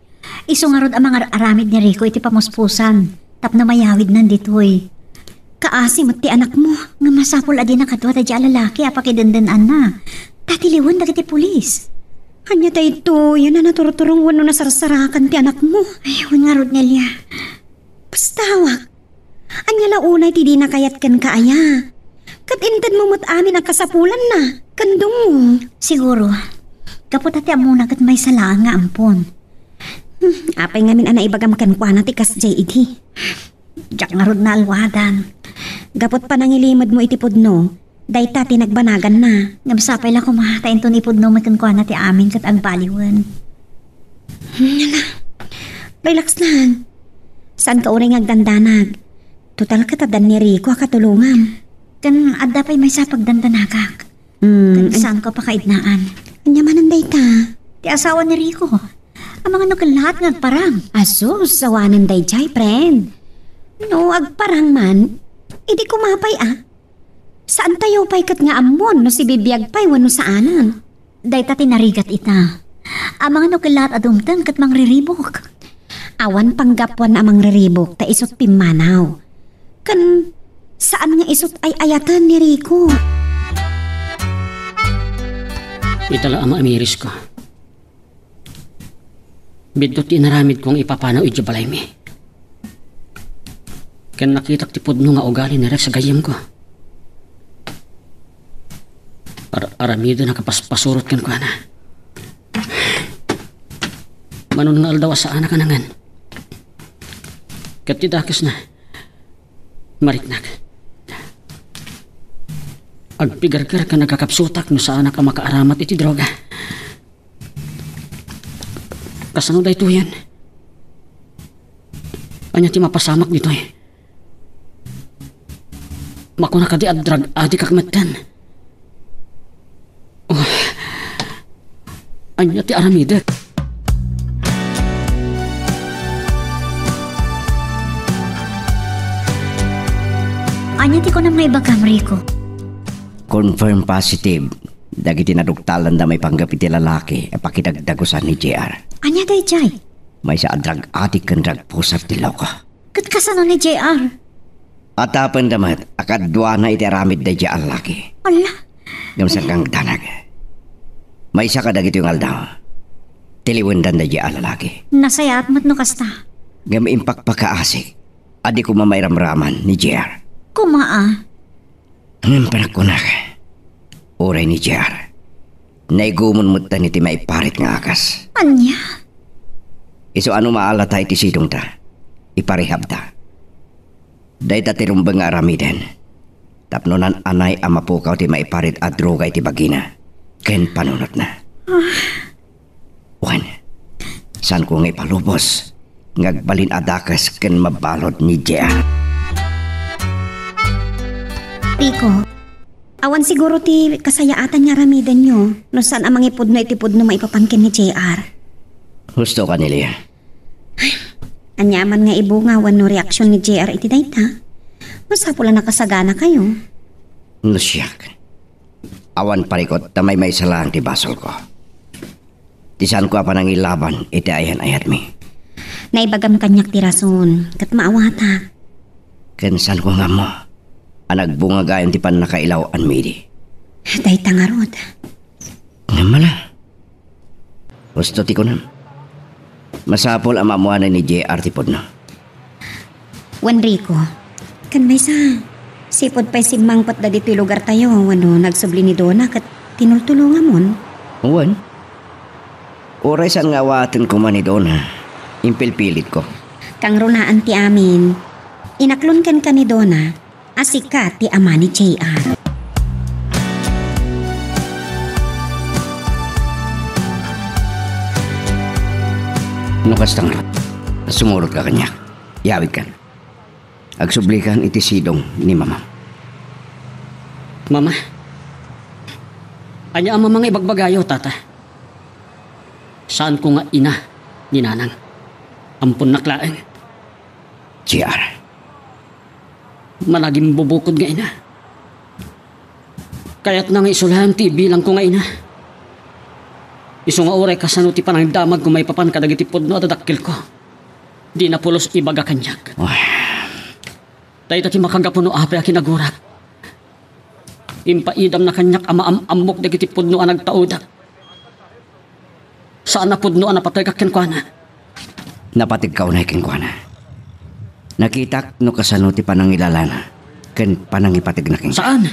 Iso nga rod ang mga aramid ni Rico iti pamuspusan. Tap na mayawid nanditoy. Kaasi mo ti anak mo. Nga masapol adi na kadwa ta di alalaki apakidandanan na. Tatiliwan dagiti pulis. Anya tayo ito, yan na naturturong wano na sarsarakan ti anak mo. Ayun nga rod Nelia. Pastawak. Anya launay ti di na kayat kan kaaya. Kat intad mo mat amin ang kasapulan na. Kandong mo. Siguro. Kapot ati amuna kat may sala nga ampon. Apay ngamin ana ibagam kankwana ti kas JD. Diyak nga rod na alwadan. Gapot pa nangilimad mo iti pudno. Dayta tinagbanagan na. Ngamsapay lang kumatayin to ni pudno makankuan na ti amin kat agbaliwan. Relax lang. Saan ka uring agdandanag? Total katadan ni Rico katulungan. Kan adda pa'y may sapagdandanagak. Kan saan ko pa kaidnaan. Anyaman ang dayta. Ti asawa ni Rico. Ang mga lahat ng agparang. Asus, sawanan day jay, friend. No, agparang man. Idi kumapay Saan tayo pa'y kat nga amon no si bibiyag pa'y wano saanan? Dayta tinarigat ita. Ang mga lahat adumtang kat mangriribok. Awan panggapwan amang riribok ta isot pimanaw. Kan saan nga isot ay ayatan ni Rico? Itala ama amiris ko. Bidot inaramid kong ipapanaw ijabalay mi. Kan nakitak ti pudno nga ugali ni Rex sa gayam ko. Aramido na kapaspasurot kan ko na. Manunal daw sa anak kanangan. Kat tidakis na. Mariknak. Agpigargar ka nagkakapsutak no sa anak ka makaaramat iti droga. Kasano da ito yan? Anya ti mapasamak dito Makuna ka di adrag adi kakmatan. Anya ti aramide. Anya ti ko na may bagam Rico. Confirm positive. Dagiti nadugtalan da may panggap iti lalaki pakidagdagusan ni JR. Anya day jay? May sa adrag adik kan drag pusar ti loko. Kat kasano ni JR? Atapan damat akadwa na iti aramid da JR laki. Ala. Gamsan kang tanag. May isa ka dagiti yung aldaw. Tiliwendan da JR lalaki. Nasaya at matno kasta. Gam impak pakaasik. Adi ko mamayramraman ni JR. Kumaa. Panakunak. Oray ni JR. Naigumon mo ta niti maiparit nga akas. Anya? Iso ano maalata iti sidong ta. Iparehab ta. Day ta tirumbang nga aramiden. Tapnonan anay amapukaw ti maiparit at droga iti bagina. Ken panunot na. Juan, saan ko nga ipalubos? ngagbalin adakas ken mabalod ni JR. Rico, awan siguro ti kasayaatan nga ramidan nyo no saan amang ipudno itipudno maipapangkin ni JR. Gusto ka nila. Anyaman nga ibungawan no reaksyon ni JR iti dayta. Masapula nakasagana kayo. No siyak. Awan parikot tamay may salang ti basol ko. Tisan ko apa nang ilaban iti ayan ayat mi. Naibagam kanyak ti rason kat maawata. Kensan ko nga mo. Anagbunga gayon ti pan nakailaw an midi. Dayta nga rod. Namala. Gusto ti ko nam. Masapol ang mamuanay ni JR ti podno. Wan Rico, kan may sa sipod pa'y simangpat da dito'y lugar tayo wano nagsubli ni Donna kat tinultulungan mon. Uwan. Oray saan nga awatin ko man ni Donna. Impilpilit ko. Kang runaan ti amin. Inaklon kan ka ni Donna. Asika ti ama ni JR. Nukas tang sumurot ka kanya. Yawid kan. Agsublikan iti sidong ni mama. Mama, anya ang mamang ibagbagayo, tata. Saan ko nga ina ni nanang? Ampun naklaeng. JR. Managing bubukod nga ina. Kaya't nang isulahan ti bilang ko nga ina. Isu nga oray kasano ti panang damag kung may papan kadagiti podno at adakil ko. Di na pulos ibaga kanyak. Dahil ti makagapuno apay a kinagurak. Impaidam na kanyak amaamok dagiti podno a nagtaudak. Saan na podno a napatay kakinkwana? Napatig ka unay kinkwana. Nakitak no kasano ti panangilalana. Ken panangipatig na king. Saan?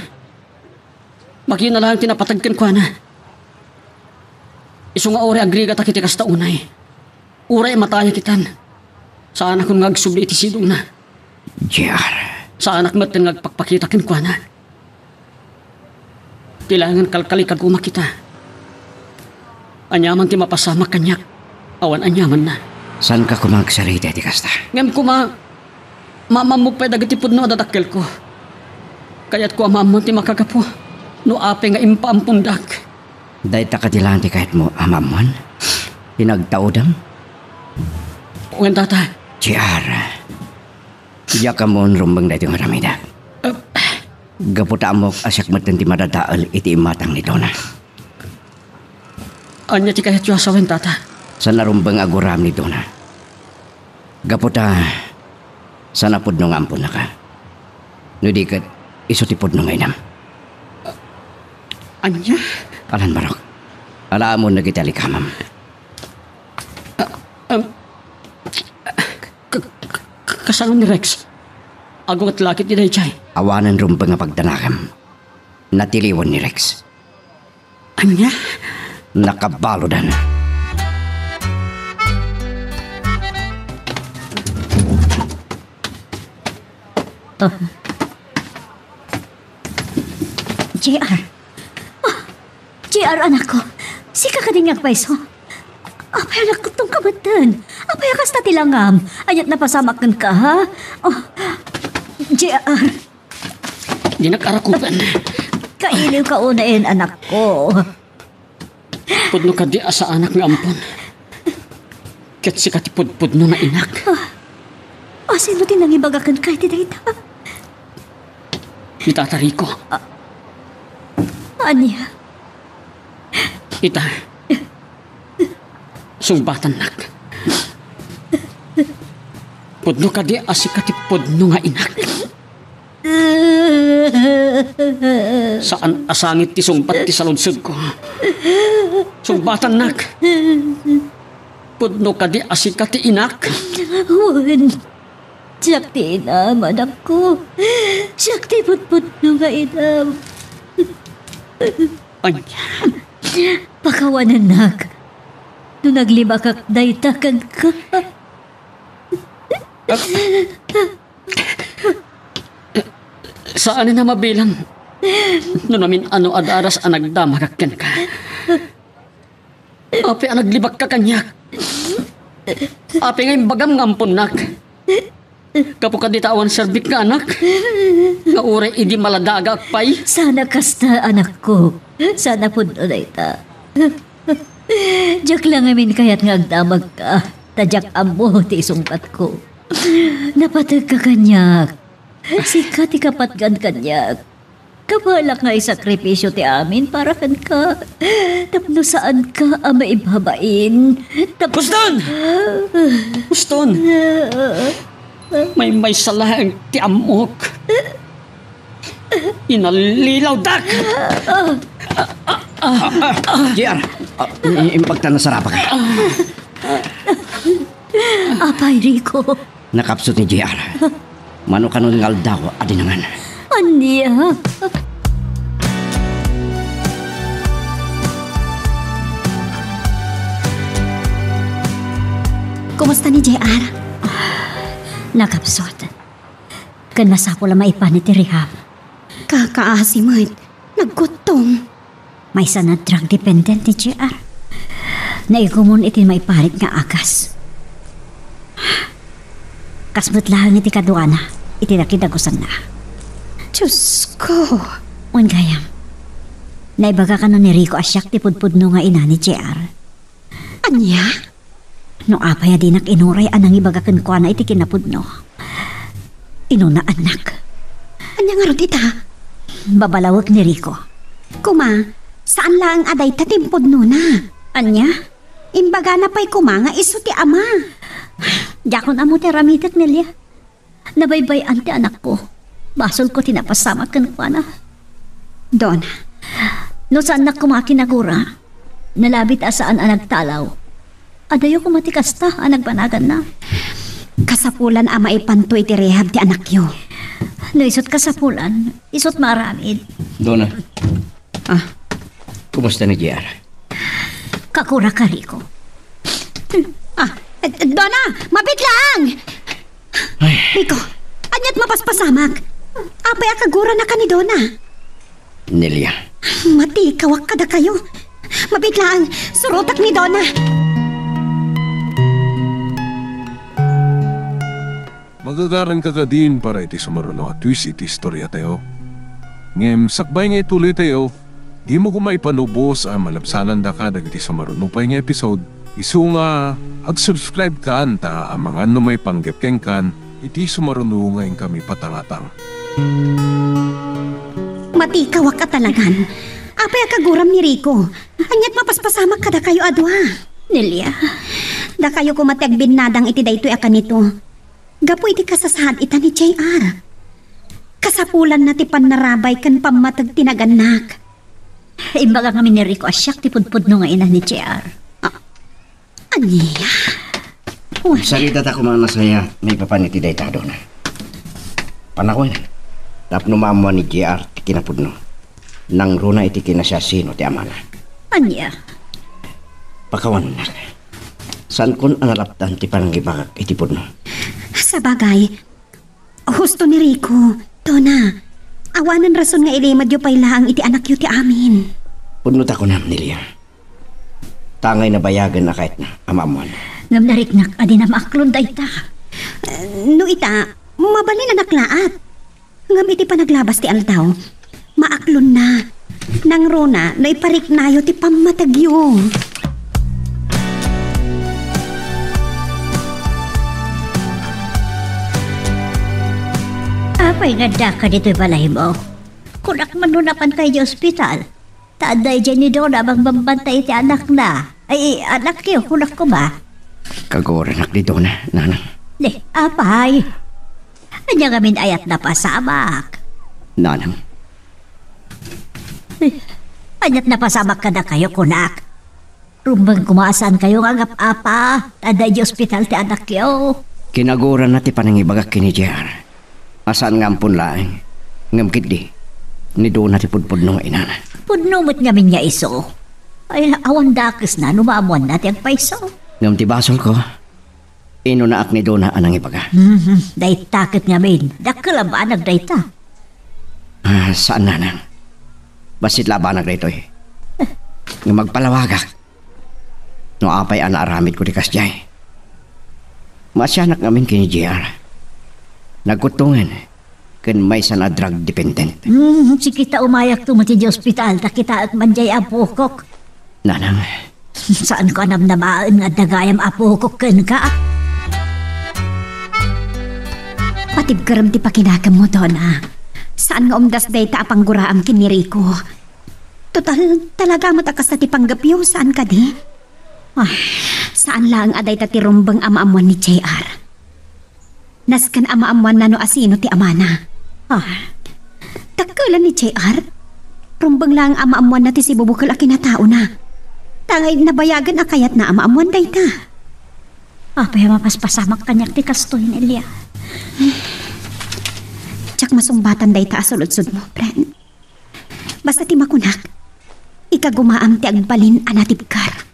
Magina lang tinapatag kinkwana. Isu nga oray agriga ta kiti kasta unay. Uray mataya kitan. Saan akong ngagsubli iti sidong na. JR. Saan ak matin ngagpakpakita kinkwana. Kailangan kalkalikag umakita. Anyaman ti mapasama kanyak. Awan anyaman na. San ka kumagsarita ti kasta? Ngam ko mamamog pa dagiti pudno adadakkel ko. Kaya't ko amamon ti makagapo. No ape nga impaampundak. Dahil takadilan ti kahit mo amamon? Pinagtaudam? Uwan tata. JR. Diya ka mo rumbang dahil yung haramida. Gaputa mo asyak matin ti madadaal iti imatang ni Donna. Anya ti kahit yung asawen tata. Sa narumbang aguram ni Donna. Gaputa sa napudno nga ampun na ka. No di ka isutipod no nga inam. Anya? Alan Barok. Alaan mo na kitali kamam. Kasano ni Rex? Agong at lakit ni Daychay. Awanan rumbang nga pagdanakam. Natiliwan ni Rex. Anya? Nakabalodan. JR. JR anak ko. Sika ka din nagpaiso. Apay anak ko itong kabatan. Apay akas na tilangam. Ayat napasamakan ka ha. Oh, JR. Di nag-arakupan. Kailiw ka unain anak ko. Pudno ka di asa anak nga ampon. Ket si katipudpudno na inak. Sino tinangibagakan ka iti dayta? Ni Tata Rico. Anya? Ita. Sumbatan nak. Pudno ka di asi katipudno nga inak. Saan asangit ti sumbat ti saludsod ko. Sumbatan nak. Pudno ka di asi kati inak. Wan. Siyak ti inam, anak ko. Siyak ti putput no nga inam. Anya. Pakawanan nak. Nung naglibakak daytakan ka. Saan na mabilang? No namin ano adaras ang nagdamakakyan ka. Ape ang naglibak ka kanyak. Api nga imbagam nga ampun nak. Kapo ka di tawan serbik nga anak. Nga ure hindi maladaga akpay. Sana kasta anak ko. Sana po na ita. Diyak lang amin kaya't nga agdamag ka. Tadyak amo ti isungkat ko. Napatag ka kanyak. Sikat ikapatgan kanyak. Kabalak nga isakripisyo ti amin para kan ka. Tapno saan ka ang maibabain. Puston! Puston! May salang ti amok. Inalilaw dak! JR, impagtan na sarapa ka. Apay, Rico. Nakapsot ni JR. Mano kanon ngal daw, adinangan. Anya? Kumusta ni JR? Nakapsot. Kan masapo lang maipanit ti rehab. Kakaasimit. Naggutom. May sana drug dependent ni JR. Naigumon iti maiparit nga akas. Kasmut lang iti kaduana. Iti nakidagusan na. Diyos ko. Ungayam. Naibaga ka na ni Rico asyak ti pudpudno nga ina ni JR. Anya? No apaya dinak inuray anang ibagakan ko na iti kinapudno. Inuna anak. Anya nga ron ita? Babalawag ni Rico. Kuma, saan lang aday tatimpod nuna? Anya? Imbaga na pa'y kuma nga iso ti ama. Yakon amo ti ramitek nilya. Nabaybay ante anak ko. Basol ko tinapasamak kan ko na. Don. No saan na kumakinagura. Nalabit asaan ang nagtalaw. Adayo ko matikasta ang nagbanagan na. Kasapulan ama ipanto iti rehab ti anak yo. No isot kasapulan, isot maramid. Dona. Kumusta ni JR? Kakura ka, Rico. Donna, mabit lang! Rico, anyat mapaspasamak. Apay akagura na ka ni Donna. Nelia. Mati, kawak kada kayo. Mabit lang, surutak ni Donna. Magagaran ka din para iti sumaruno at twist iti istorya tayo. Ngem, sakbay nga ituloy tayo, di mo kumaipanubos ang malabsanan da ka dagiti sumaruno pa nga episode. Isu nga, ag-subscribe ka anta ang mga may panggapkeng kan, iti sumaruno ngayon kami patangatang. Mati, kawak ka talagan. Apay akaguram ni Rico. Anyat mapaspasamak kada kayo adwa. Nelia. Da kayo kumatiagbin nadang iti daytoy akan nito. Gapo iti kasasahad ita ni JR. Kasapulan na ti panarabay kan pamatag tinaganak. Imbaga kami ni Rico asyak ti pudpudno nga ina ni JR. Aniya? Salita ta ko mga nasaya, may papaniti day ta doon. Panakon, tapno mamuha ni JR ti kinapudno. Nang runa iti kinasasino ti amana. Anya? Pakawan na. San kun analaptan ti panangibagak iti pudno? Sa bagay, husto ni Rico, Donna, awanan rason nga ilimad yu pa'y lang iti anak yu ti amin. Pudnot ako nam, Nelia. Tangay na bayagan na kahit na amamuan. Ngam nariknak, adi na maaklon da ita. No ita, mabali na naklaat. Ngam iti panaglabas ti aldaw, maaklon na. Nang rona, na iparik nayo ti pamatagyo. Apay nga da ka dito'y balay mo. Kunak manunapan kayo di ospital. Taaday dyan ni Donna bang bambantay iti anak na. Ay, anak kayo, kunak ko ba? Kagoranak di Donna, nanang. Di, apay. Anya ngamin ayat na pasamak. Nanang. Anyat na pasamak ka na kayo, kunak. Rumbang kumaasan kayo nga apa. Taaday di ospital ti anak kayo. Kinagoran na ti panangibagak kini JR. Asaan nga ampun laing. Ngamkit di. Ni doon natin pudpudno nga inana. Pudnumot ngamin nga iso. Ay, awan dakis na, numamuan natin ang paiso. Ngam ti basol ko. Ino na ak ni doon na anang ibaga. Day takit ngamin. Dakala ba nagdayta? Saan nanang? Basit labanag na ito eh. Nga magpalawagak. No apay ana aramid ko di kasjay. Masyanak namin kini JR. Nagkutungan, kan may sana drug dependent. Sige ta umayak tumati di ospital, takita at manjay apukok. Nanang, Saan ko namnamaan nga dagayam apukok kan ka? Patibkaram ti pakinakam mo doon Saan nga umdas day ta apangguraam kiniriko? Total, talaga matakas na ti panggapyo, saan ka di? Saan lang aday ta ti rumbang amaamuan ni JR? Naskan amaamuan na no asino ti amana. Takalan ni JR? Rumbang lang amaamuan na ti si bubukal a kinatao na. Tangay nabayagan akayat na amaamuan day ta. Apay mapaspasamak kanyak ti kastoy ni Elia. Tsak masumbatan day ta asulod-sud mo, friend. Basta ti makunak, ikagumaam ti agbalin anatibkar.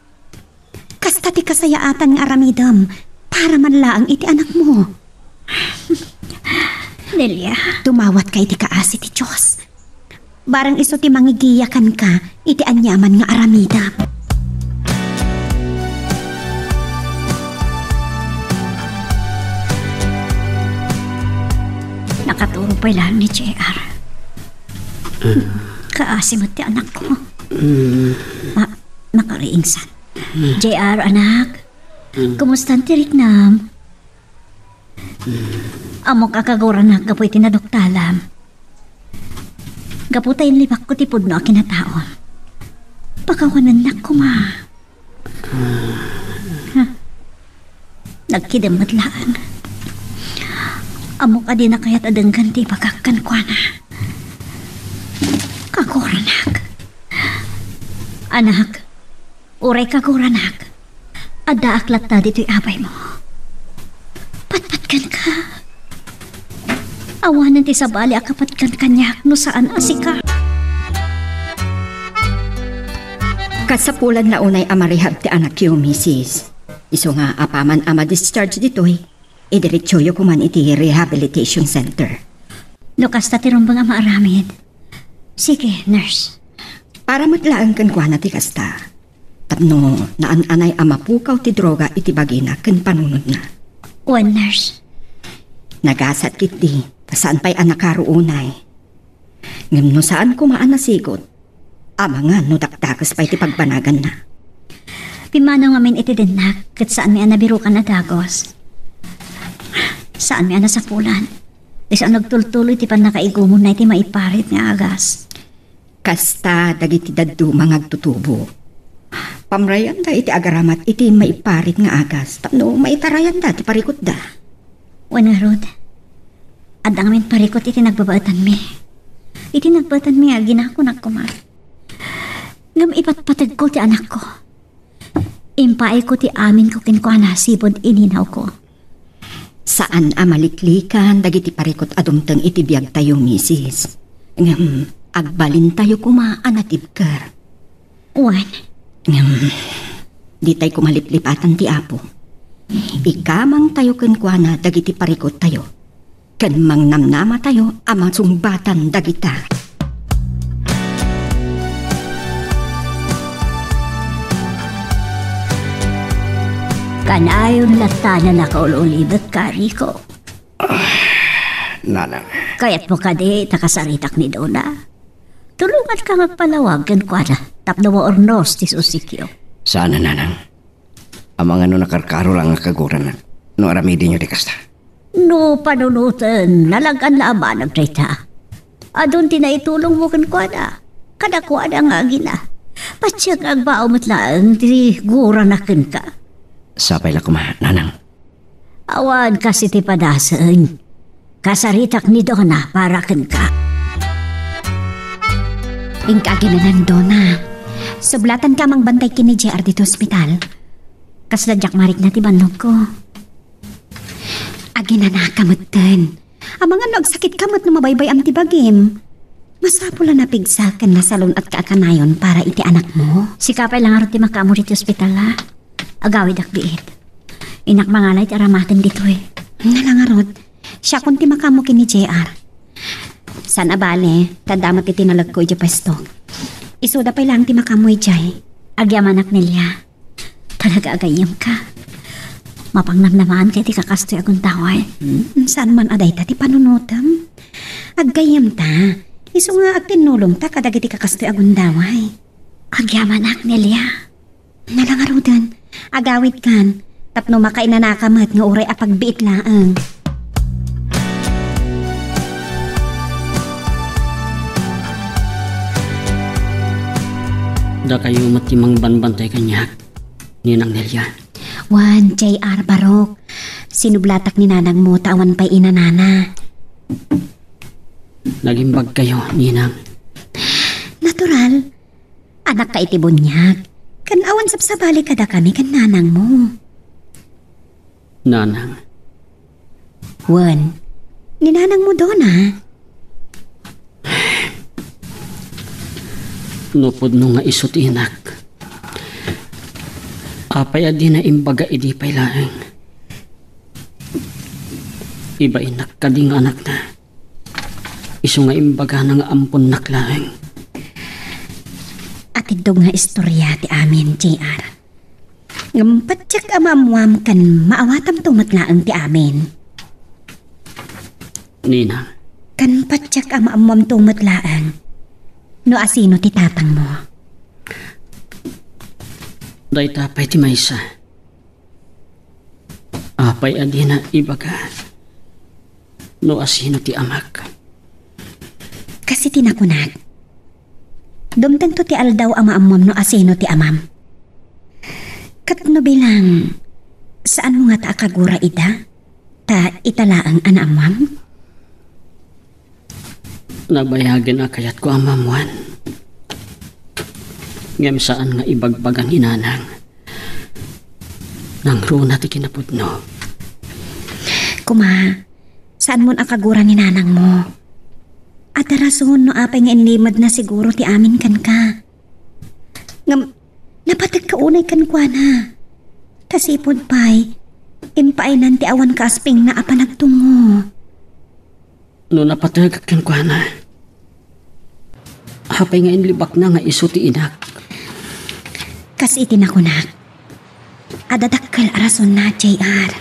Kasta ti kasayaatan nga aramidam para manlaang iti anak mo. Nelia, Tumawat kay ti kaasi ti Diyos. Barang iso ti mangigiyakan ka, iti anyaman nga aramidam. nakaturo pa lang ni JR. Kaasi mo ti anak ko. Nakariingsan. JR, anak. Kumusta ti Riknam? Amo kakagura na kapoy tinadoktalam. Gaputay libak ko ti pudno kinataon. Pakawanan na ko Nagkidamat laan. Amo ka din na kaya't adanggan ti pagkakan kwa na. Kaguranak. Anak, uray kaguranak. Ada aklat na dito'y abay mo. Patpatkan ka. Awanan ti sabali akapatkan kanyak no saan asika. Kasapulan na unay amarihab ti anak yu, Mrs. Iso nga apaman ama discharge dito'y, idiretsoyo kuman iti rehabilitation center. Lukas ta tirumbang nga maaramid. Sige, nurse. Para matlaan kan kwa na ti kasta. Tapno naan-anay ama pukaw ti droga iti bagina kan panunod na. One nurse. Nagasat kiti, saan pa'y anak karuunay. Ngam no saan kumaan na sigot, ama nga no dakdakas pa'y ti pagbanagan na. Pimano nga min iti dinak, kat saan may anabiro ka na dagos. Saan may anasapulan. Isang nagtultuloy ti pan nakaigumon na iti maiparit nga agas. Kasta dagiti daddu mangagtutubo. Pamrayan da iti agaramat iti maiparit nga agas. Tapno maitarayan da ti parikot da. Wanarod, adang min parikot iti nagbabaatan mi. Iti nagbabaatan mi agina ko nagkumar. Ngam ipatpatag ko ti anak ko. Impaay ko ti amin ko kinkwana sibod ininaw ko. Saan amaliklikan dagiti parikot adumteng iti biyag tayo, Mrs. Ngam agbalin tayo kumaan at ibkar. Wan. Di tayo kumaliplipatan ti apo. Ikamang tayo kenkwana dagiti parikot tayo. Ken mang namnama tayo amang sumbatan dagita. Kanayon lata na nakaululibet ka, Rico. Nanang. Kaya't mo ka di takasaritak ni Dona. Tulungan ka magpalawag kan kwa na tapno mo ornos ti susikyo. Sana, nanang. Amang ano nakarkaro lang nga kaguran na. No aramidi nyo di kasta. No panunutan, nalagan laban nagtreta. Adun tinaitulong mo kan kwa na. Kada kwa na nga gina. Patsyak ang baumot lang ti gura na kan ka. Sapay la kuma, nanang. Awan kasi ti padasan. Kasaritak ni Dona para kan ka. Ingkagi na Dona. Sublatan ka mang bantay kini JR dito ospital. Kasladyak marik na ti banog ko. Agi na nakamutan. Amang ano agsakit kamot na mabaybay am ti bagim. Masapula na pigsakan na salon at kaakanayon para iti anak mo. Si kapay lang arot ti makamuri ti ospital ha. Agawid akbiit. Inak mangalay ti aramatin dito eh. Nalangarot, siya kung ti makamukin ni JR. San abale, tadamat iti nalag ko iti pesto. Isuda pa lang ti makamoy jay. Agyam anak nilya. Talaga agayam ka. Mapangnamnamaan kay ti kakastoy akong taway. Saan man aday ta ti panunutam? Aggayam ta. Iso nga agtinulong ta kadagiti kakastoy agundaway. Agyaman ak, Nelia. Nalangarudan, agawit kan. Tapno makainanakamat nga uray apagbiit laang. Da kayo matimang banbantay kanyak, Ninang Nelia. Wan, J.R. Barok. Sinublatak ni nanang mo tawan pa'y inanana. Nagimbag kayo, Ninang. Natural. Anak ka iti bunyag. Kan awan sapsabali kada kami kan nanang mo. Nanang. Wan, ninanang mo doon ha. Nupod no nga isot inak. Apay adi na imbaga idi pay laeng. Iba inak kading anak na. Iso nga imbaga na nga ampon naklaeng. At ito nga istorya ti amin, J.R. Ngampatsak amamuam kan maawatam tumatlaang ti amin. Ninang. Kan patsak amamuam tumatlaang. No asino ti tatang mo? Day tapay ti maysa. Apay adi na ibaga. No asino ti amak. Kasi tinakunat. Dumtang to ti aldaw amaamam no asino ti amam. Kat no bilang, saan mo nga ta akagura ida? Ta italaang anaamam? Nabayagin na kayat ko ang mamuan. Ngem saan nga ibagbagan inanang. Nang runa ti kinapudno. Kuma, saan mo akagura ni nanang mo? At rason no apay nga inlimad na siguro ti amin kan ka. Ngam, napatag ka unay kan kwa na. Tasipod pa'y, impainan ti awan ka asping na apanagtungo. No napatagak kan kwa na. Hapay nga inlibak na nga iso ti inak. Kasi itinakunak. Adadakkel arason na, J.R.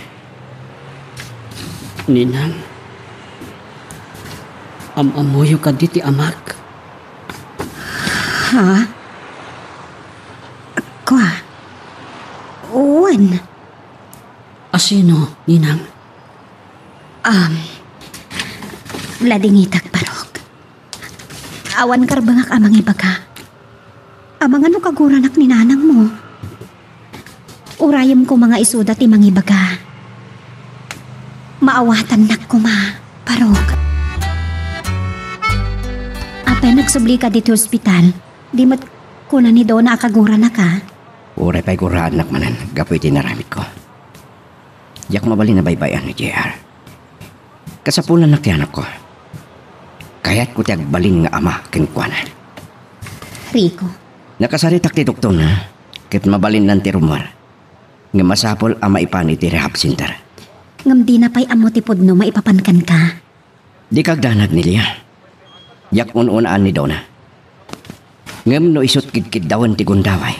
Ninang. Amamoyo ka di ti amak. Ha? Kwa? Uwan. Asino, Ninang? Ladingitak parok. Awan karbangak amang ibaga. Amang ano kaguranak ni nanang mo? Urayam ko mga isuda ti mangibaga. Maawatan nak ko ma, parok. Apay nagsubli ka dito hospital, di mat kuna ni Dona akagura na ka. Uray pa'y kuraan nakmanan, gapoy tinaramit ko. Yak mabali na baybayan ni JR. Kasapulan na tiyanak ko. Kaya't ko tiyag balin nga ama kinkwanan. Rico. Nakasaritak ti doktor na, kit mabalin nan ti rumor. Nga masapol ama ipan iti rehab center. Ngam di na pa'y amo ti pudno maipapankan ka. Di kagdanag nilya. Yak ununaan ni Dona. Ngam no isot kidkid dawan ti gundaway.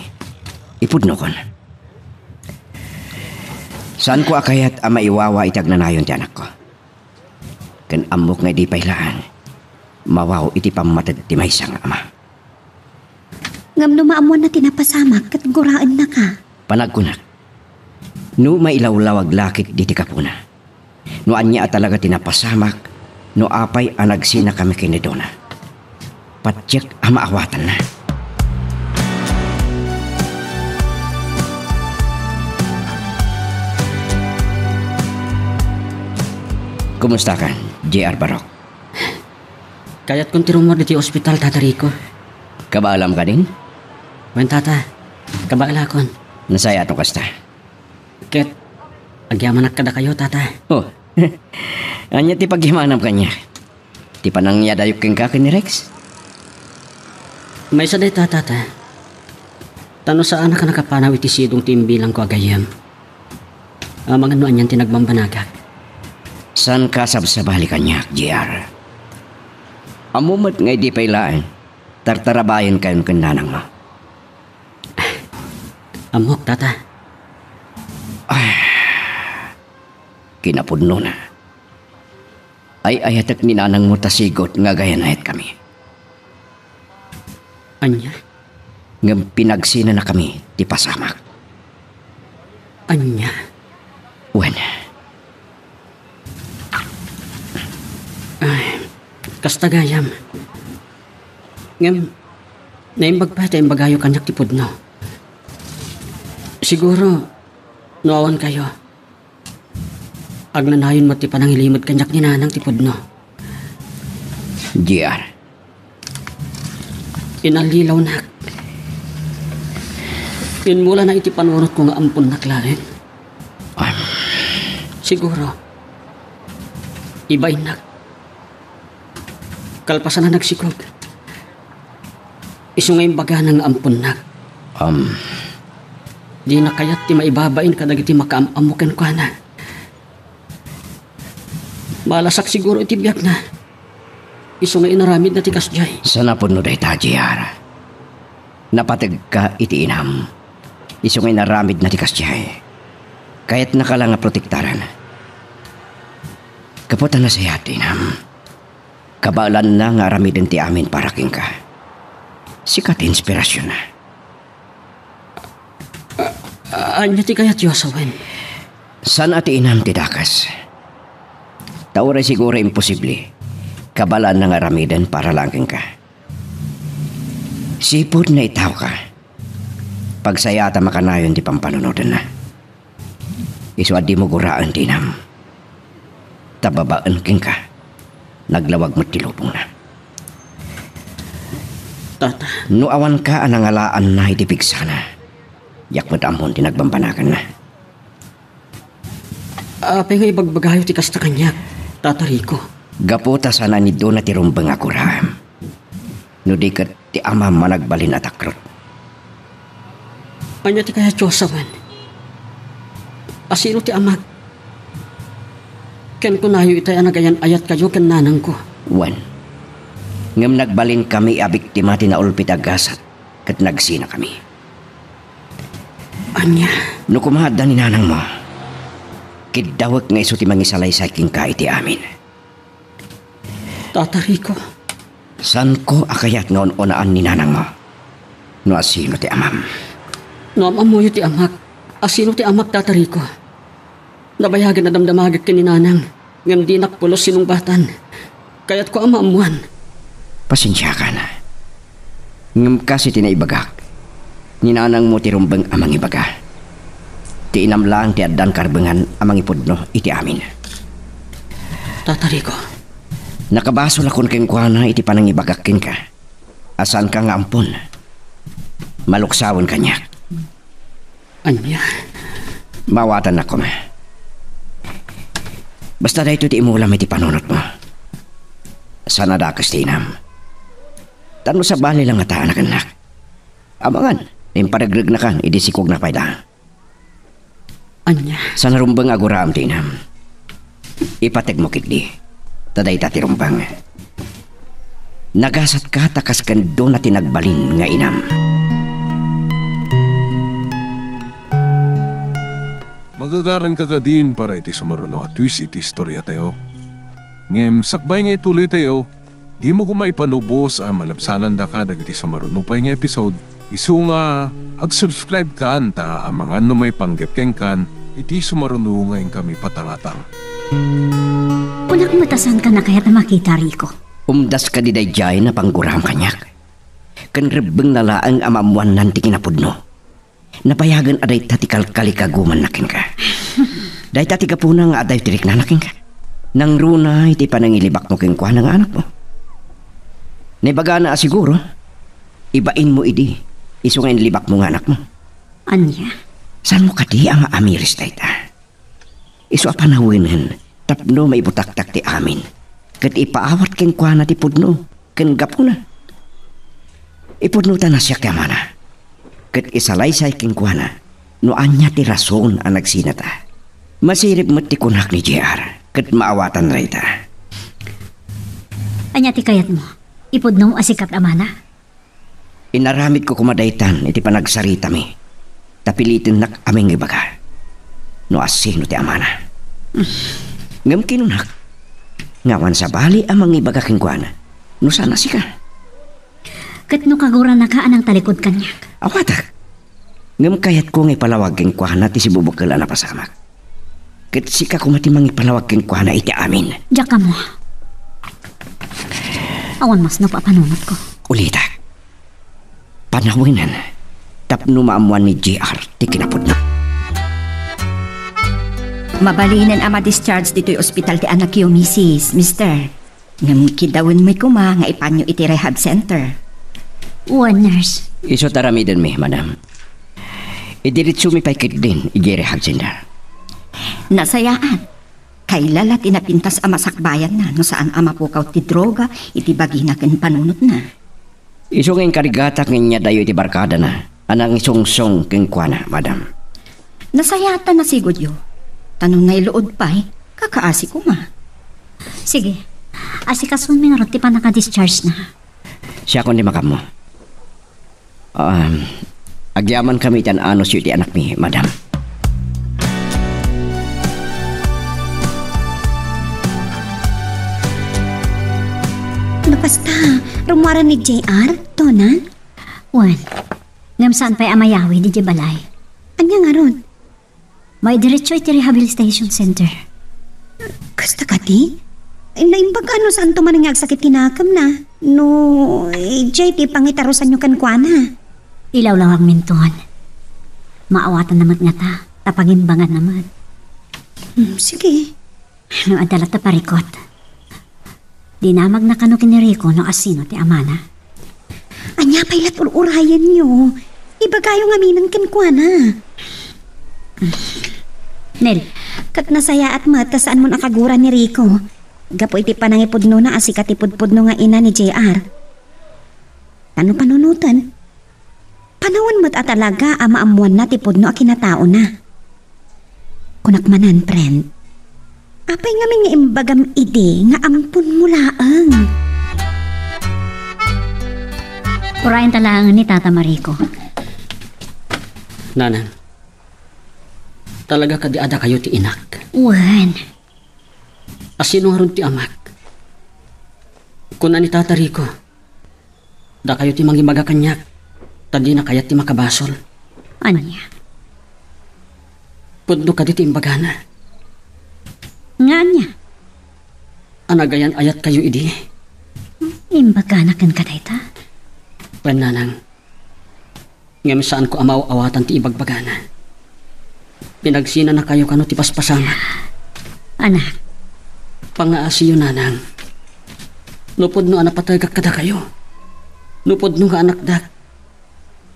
Ipudno kon. Saan ko akayat ama iwawa itag nanayon ti anak ko. Kan amok nga di pailaan. Mawaw iti pamatad ti maysa nga ama. Ngam no maamuan na tinapasamak kat guraan na ka. Panagkunak. No mailawlawag lakit di ti kapuna. No anya at talaga tinapasamak. No apay anagsina kami kinidona. Patsyak ama awatan na. Kumusta ka, J.R. Barok? Kaya't kung tirumor di ti ospital, Tata Rico. Kabaalam ka din? Wen, Tata. Kabaala kon. Nasaya ato kasta. Ket, agyaman kada kayo, Tata. Oh, anya ti paghimanam kanya. Ti panang yadayok keng ka ni Rex? May saday, Tata. Tano saan ka nakapanaw iti sidong timbilang ko agayam. Mga ano anyan tinagbambanagak. San ka sabsabali kanya, JR? Amumat nga di pailaan. Tartarabayan kayon kandanang mo. Amok, Tata. kinapudno na. Ay ayatak ni nanang mo tasigot nga gayanayat kami. Anya? Ngam pinagsina na kami ti pasamak. Anya? Wen, Kasta gayam. Ngam, naimbag pa tayo bagayo kanyak tipod no. Siguro, noawan kayo. Agnanayon mati pa nang ilimod kanyak ni nanang tipod no. JR, Inalilaw na. Inmula na iti panurot ko nga ampun naklarin. Siguro, iba'y nak. Kalpasan na nagsikog. Isungay baga ng ampun nak. Di na kayat ti maibabain ka dagiti makaamamukan ko na. Malasak siguro iti biyak na. Isungay inaramid na ti kasjay. sana po no day ta, JR. Napatag ka iti inam. Isungay naramid na ti kasjay. Kaya't nakala nga protektaran. Kaputan na sa yati inam. Kabalan na nga aramidin ti amin para king ka. Sikat inspirasyon na. Anya ti kayat yosawen. Sana ti inam ti dakas. Tauray siguro imposible. Kabalan na nga aramidin para lang king ka. Sipod na itaw ka. Pagsayata makanayon ti pampanunodan na. Iswad di mo guraan ti inam. Tababaan king ka. Naglawag mo't tilubong na. Tata, No awan ka anangalaan na itipig sana. Yak mo't amon tinagbambanakan na. apay nga ibagbagayo ti kasta kanyak. Tata Rico. Gaputa sana ni doon na tirumbang ako raham. No di kat ti ama managbalin at akrot. Anya ti kaya Josawan. Asino ti amag. Ken ko nayo itay anagayan ayat kayo ken nanang ko. Wan. Ngam nagbalin kami abiktima ti naulpit agasat kat nagsina kami. Anya. No kumahadda ni nanang mo. Kidawag nga iso ti mangisalaysay king ka iti amin. Tata Rico. San ko akayat noon onaan ni nanang mo? No asino ti amam? No amamoyo ti amag. Asino ti amag Tata Rico. Nabayagan na damdamagag kininanang. Ngam di nakpulos sinungbatan. Kaya't ko amaamuan. Pasensya ka na. Ngam kasi tinaibagak. Ninanang mo ti rumbang amang ibaga. Ti inam lang ti addan karbengan amang ipudno iti amin. Tata Rico. Nakabasol akon keng kuana iti panangibagakin ka. Asan ka nga ampun? Maluksawon kanyak. Anya. Mawatan ako ma. Basta dahito ti imulam iti panunot mo. Sana dakas ti inam. Tano sa bali lang nga taan anak. Amangan, impadagreg na kan, idisikog na payda. Anya. Sana rumbang aguraam ti inam. Ipateg mo kikdi. Taday tati rumbang. Nagasat ka takas kan doon na tinagbalin nga inam. Magagaran ka ka din para iti sumaruno at twist iti istorya tayo. Ngem sakbay nga ituloy tayo, di mo kumaipanubos ang malabsanan da ka dagiti sumaruno pa nga episode. Isu nga ag-subscribe ka anta ang mga may panggapkeng kan iti sumaruno ngayon kami patangatang. Unak matasan ka na kaya't makita, Rico. Umdas ka di dayjay na pangguraham kanyak. Kan rebeng nalaang amamuan nanti kinapudno. Napayagan aday tati kalkalikaguman nakin ka. Day tati kapuna nga aday tirik na nakin ka. Nang runa iti panangilibak mo keng kwa ng anak mo. Naibaga na siguro. Ibain mo idi. Iso ngayon libak mo ng anak mo. Anya? Saan mo kati ang amiris day ta? Iso apanawinan. Tapno may butaktak ti amin. Kat ipaawat keng kwa na ti pudno. Ken gapuna. Ipudno ta na siya kamana. Kat isalaysay king kuana, no anya ti rason ang nagsinata. Masirip mo't ti kunak ni JR, kat maawatan ray ta. Anya ti kayat mo? Ipudno asikat amana? Inaramid ko kumadaytan iti panagsarita mi. Tapilitin nak aming ibaga. No asino ti amana. Ngam kinunak. Ngawan sa bali amang ibagaking kuana. No sana si ka. Kat no kagura na kaan ang talikod kanyak. Awatak. Ngam kayat ko nga ipalawag keng kuana ti si bubukal na pasamak. Kat si ka kumatimang ipalawag keng kuana iti amin. Diyak ka mo. Awan mas napapanunot ko. Ulitak. Panawinan. Tapno maamuan ni JR ti kinapod na. Mabalinan ama discharge dito'y ospital ti anak yo, Mister. Ngam kidawin mo'y kuma nga ipanyo iti rehab center. One nurse. Iso taramiden mi, madam. Idiritso mi paikit din, i-rehab center. Nasayaan. Kailala tinapintas ama sakbayan na no saan ama pukaw ti droga iti bagina ken panunot na. Iso ngayong karigatak ngayon dayo iti barkada na. Anang isong-song keng kuana, madam. Nasayata na sigod yo. Tanong na iluod pa'y, kakaasi ko ma. Sige, asikasun mi nga roti pa naka-discharge na. Siya kung di makamo. Agyaman kami tan anos yu ti anak mi, madam. Napasta, rumara ni JR, tonan? Wan, ngam saan pa'y amayawi di balay. Anya nga ron? May diretso iti rehabilitation center. Kasta ka ti? Naimbag ano saan tumanang sakit kinakam na? No, jay ti pangitarusan nyo kan kuana. Ilaw-lawag minton. Maawatan naman nga ta, tapagimbangan naman. Sige. Ano adalat ta parikot. Dinamag na kano kiniriko no asino ti amana. Anya pa'y latulurayan nyo. Ibagayo nga minang kinkwana. Nel, kat nasaya at mata saan mo nakagura ni Rico. Gapo iti panangipudno na asikat ipudpudno nga ina ni JR. Ano panunutan? Panawan mo't at talaga amaamuan na tipudno a kinatao na. Kunakmanan, friend. Apay nga may nga imbagam ide nga ampun mulaang. Kurayan talangan ni Tata Marico. Nanan, talaga kadiada kayo ti inak. Wan. Asino nga ron ti amak? Kuna ni Tata Rico, da kayo ti mangimaga kanyak, tadi na kayat ti makabasol. Anya? Pudno ka di ti imbagana. Nga anya? Anagayan ayat kayo idi. Imbaganakan ka dayta? Wen nanang, ngem saan ko amaw awatan ti ibagbagana. Pinagsina na kayo kano ti paspasama. Anak. Pangaasiyo nanang. Nupod no anapatay kakada kayo. Nupod no nga anak dak.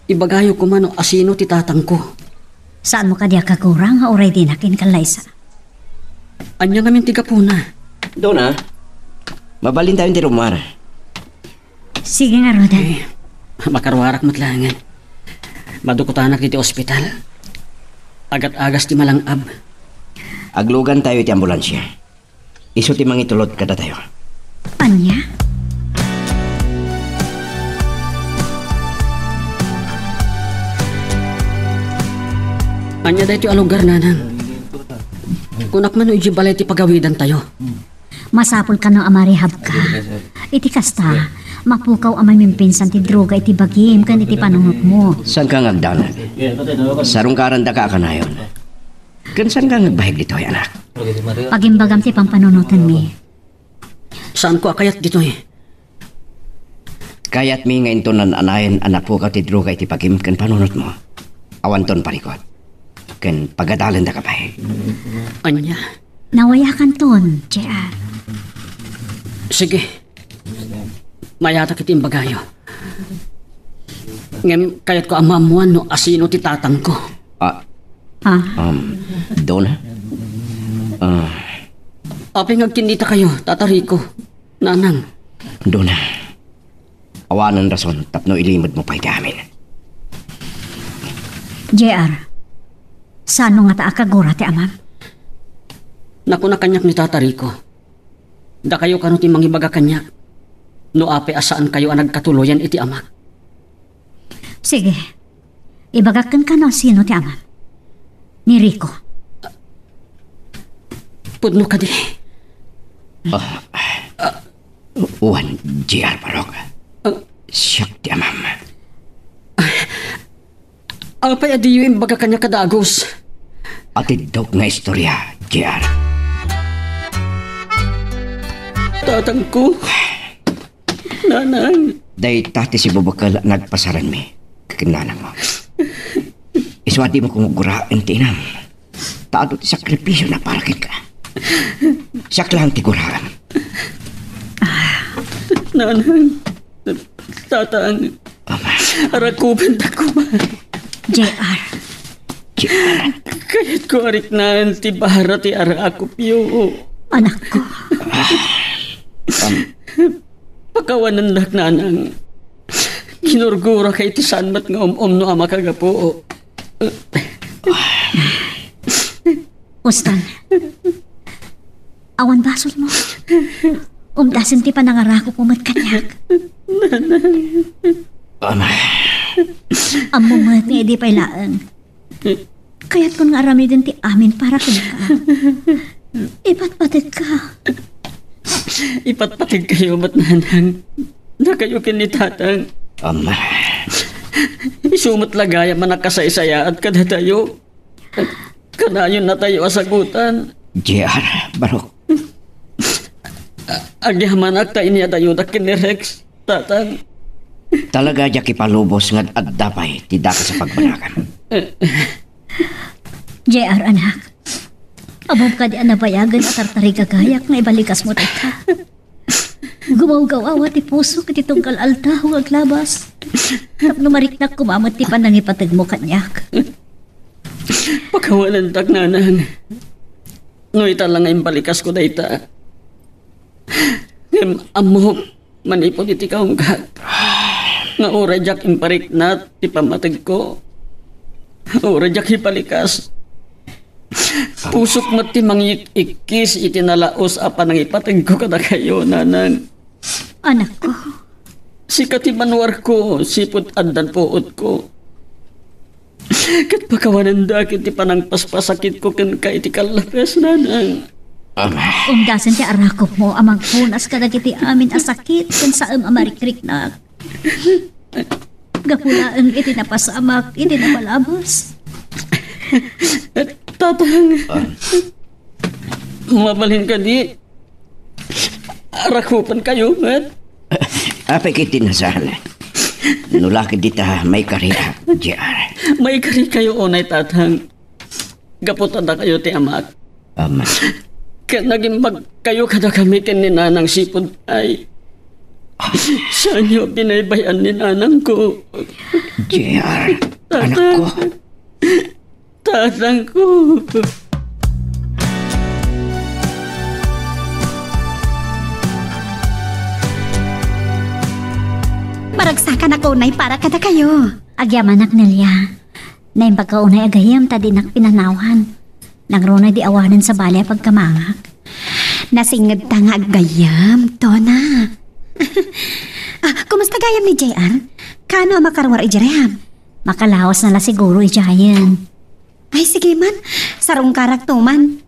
Ibagayo ko mano asino ti tatang ko. Saan mo ka diya kakurang nga oray din akin kalaysa? Anya ngamin ti kapuna. Dona, mabalin tayo ti rumara. Sige nga, Rodan. Makarwarak matlangan. Madukutanak diti ospital. Agat-agas ti malangab. Aglugan tayo ti ambulansya. Iso ti mangitulot kada tayo. Anya? Anya dahi ti alugar nanang. Kunak man uji balay ti pagawidan tayo. Masapol ka no amarehab ka. Iti kasta, mapukaw amay mimpinsan ti droga iti bagim kan iti panunot mo. San ka ngagdanan? Sarong karanda ka kanayon. Kan san ka ngagbahig dito, anak? Pagimbagam ti pampanunutan mi. Saan ko akayat dito eh? Kayat mi nga intonan anayan anak po ka ti droga iti pagim kan panunot mo. Awanton parikot. Kan pagadalan da ka pa eh. Anya? Nawayakan ton, JR. Sige. Mayata kiti imbagayo. Ngem kayat ko amamuan no asino ti tatang ko. Dona? Apay ngagkinita kayo, Tata Rico. Nanang. Dona. Awanan rason tapno ilimod mo pa iti amin. JR, saan mo nga taakagura ti amam? Naku na kanyak ni Tata Rico. Da kayo kano ti mangibaga kanyak. No ape asaan kayo ang nagkatuloyan iti amak. Sige, ibagakan ka no sino ti amam? Ni Rico. Pudno ka di. Uwan, JR Barok. Siyak di amam. Alpay adiyo imbaga kanya kadagos. Atidok nga istorya, JR. Tatang ko. Nanang. Day tati si Bubakal nagpasaran mi. Kakinanang mo. Iswati mo kung guraan tinam. Taado ti sakripisyo na para ka. Siyak lang ti guraan. Nanang. Tatang. Arakupan ta ko ba? JR. Kaya't ko arik na ti bahara ti ara ako piyo. Anak ko. Pakawanan dak nanang. Kinurgura kay ti sanmat nga no ama kagapo. Ustan. Awan basol mo. Umdasin ti panangarako pumat kanyak. Amumat nga edi pailaan. Kaya't kung nga arami din ti amin para kanya ka. Ipatpatid ka. Ipatpatid kayo ba't nanang? Na kayo kinitatang. Isumot lagaya man nakasay-saya at kada tayo. Kanayon na tayo asagutan. JR Barok. Agyaman akta inya tayo dakin ni Rex, tatang. Talaga dya kipalubos nga at dapay tidak sa pagbanakan. JR anak. Abab ka di anabayagan at tartari kagayak na ibalikas mo tata. Gumaw-gawawa ti puso kiti tungkal alta huwag labas. Tapno mariknak kumamot ti panang ipatag mo kanyak. Pagkawalan tak nanang. No ita lang ang balikas ko dayta. Amo manipod iti kaunggat. Nga ora jak imparik na ti pamatag ko. Ora jak ipalikas. Pusok mo ti mangikis iti nalaos apa nang ipatag ko kada kayo nanang. Anak ko. Sikat ti manwar ko, sipot andan poot ko. Kat pakawanan dakit ti panang paspasakit ko kan ka iti kalapes nanang. Umdasan ti arakop mo amang punas ka dagiti amin asakit kan saan amarikrik na. Gapulaan iti napasamak, iti napalabas. Tatang. Mabalhin ka di. Arakupan kayo, mat. Apay kiti nasal. Nulaki dita may kariya, JR. May kari kayo onay tatang. Gaputan na kayo ti amak. Kaya naging kayo kada gamitin ni nanang sipod ay saan niyo binaybayan ni nanang ko? JR, anak ko. Tatang ko. Maragsakan ako nay para kada kayo. Agyaman nak nilya. Na yung pagkaunay agayam tadi nak pinanawan. Nagrunay di awanan sa balya pagkamangak. Nasingad ta nga agayam, Tona. Kumusta gayam ni JR? Kano makarwar ijareham? Makalawas na la siguro ijayan. Ay sige man, sarong karak tuman.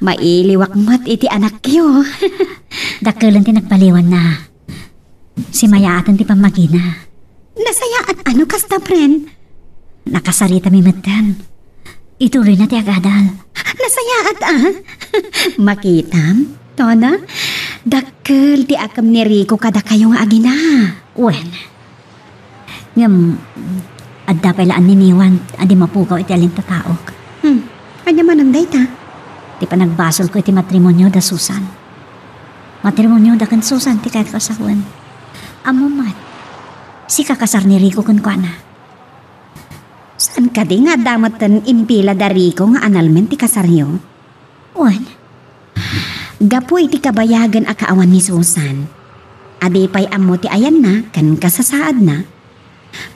Mailiwak mat iti anak yo. Dakilan ti nagpaliwan na. Si Maya atan ti pamagina. Nasaya at ano kasta, friend? Nakasarita mi matan. Ituloy na ti agadal. Nasaya at Makitam, Tona? Dakkel ti akam ni Rico kada kayo nga agina. Wen. Ngam, adda pailaan ni Niwan, adi mapukaw iti alin tataok. Kanya man ang dayta. Ti panagbasol ko iti matrimonyo da Susan. Matrimonyo da kan Susan ti kahit kasawan. Amumat, si kakasar ni Rico kun kwa na. Saan ka di nga damatan impila da Rico nga analmen ti kasaryo? Wen. Gapoy ti kabayagan akaawan ni Susan. Adi pa'y amo ti ayan na, kan kasasaad na.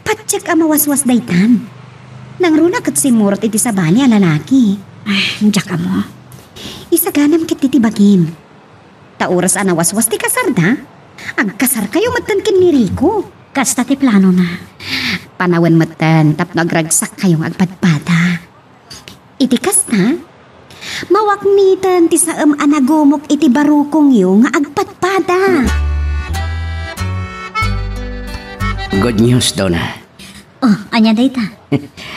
Patsak amawaswas daytan. Nang runa kat simurot iti sabali a lalaki. Ay, jak amo. Isaganam kit ti bagim. Tauras anawaswas ti kasarda. Agkasar kayo matankin ni Rico. Kasta ti plano na. Panawan matan tapno agragsak kayong agpadpada. Iti kasta, Mawaknitan ti saam anagumok iti barukong yu nga agpatpada. Good news daw na. Oh, anya dayta.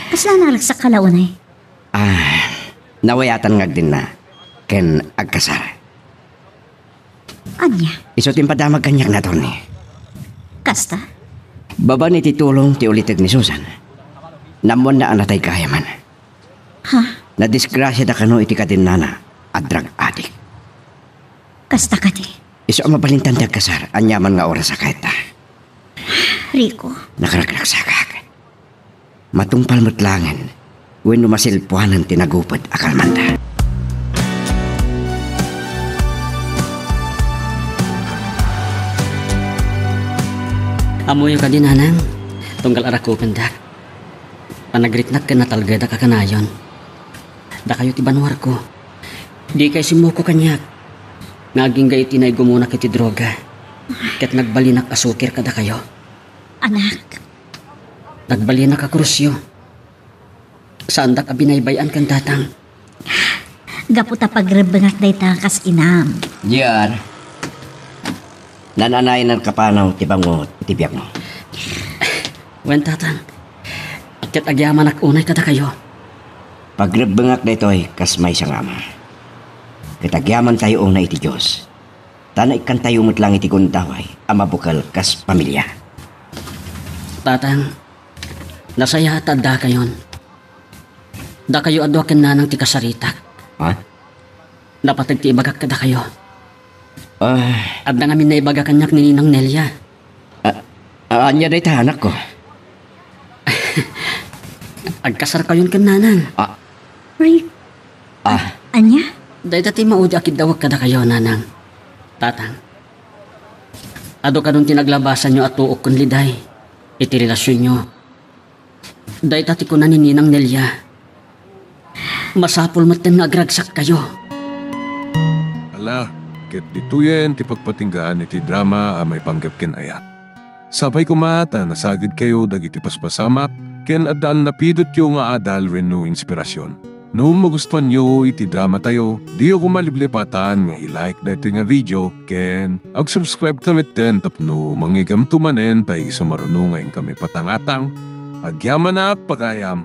Kasla naragsak kalawan ay. Nawayatan nga din na. Ken agkasar. Anya, Iso timpadamag kanyak na to ni. kasta? Baba ni titulong ti ulitig ni Susan. Namon na anatay kayaman. Ha? Nadisgrasya da kano iti kadinana at drug addict. Kasta ka di? Iso ang mabalintan ti agkasar. Anyaman nga oras sa kahit ta. Rico, Nakaraglagsakak. Matungpal matlangan. When masilpuanan tinagupad akalmanda. Amoy ka din, Nanang. Tunggal arako pendak. Panagritnak ka na talga da kakanayon. Da kayo ti banwar ko. Di kay simuko kanyak. Naging gay tinay gumuna kiti droga. Ket nagbalinak asukir kada kayo. anak, Nagbalinak akrusyo. Saan da ka binaybayan kan tatang? gaputa pagrebengak dayta kas inam. Diyan. Nananay ng kapanaw ti bango ti biyak mo. Wen tatang. Ket agyaman ak unay kada kayo. Pagrebengak na ito'y kas may sangama. Kitagyaman tayo na iti Diyos. Tana ikan tayo lang iti kuntaway ama bukal kas pamilya. Tatang, nasaya at da kayon. Da kayo adwa ken nanang ti kasaritak. Ha? Napatag ti ibagak kada kayo. Ah, Abda nga min na ibaga kanyak ni Ninang Nelia. anya na ita anak ko. Agkasar kayon ken nanang. Rico, anya? Day dati maudi akid dawag kada kayo nanang. Tatang. Ado kanong tinaglabasan nyo at tuok kun liday. Iti relasyon nyo. Day dati ko na ni Ninang Nelia. Masapol mo't nga agragsak kayo. Ala, ket dituyen ti pagpatinggaan iti drama a may panggap ken ayat. Sabay kumata nasagid kayo dagiti paspasamak ken addaan napidot yo nga adal wenno inspirasyon. No magustuhan nyo iti drama tayo, di ako maliblipatan nga i-like dati nga video ken ag-subscribe kami ten tapno mangigam tumanen tayo sa marunungan kami patangatang agyaman na pagayam.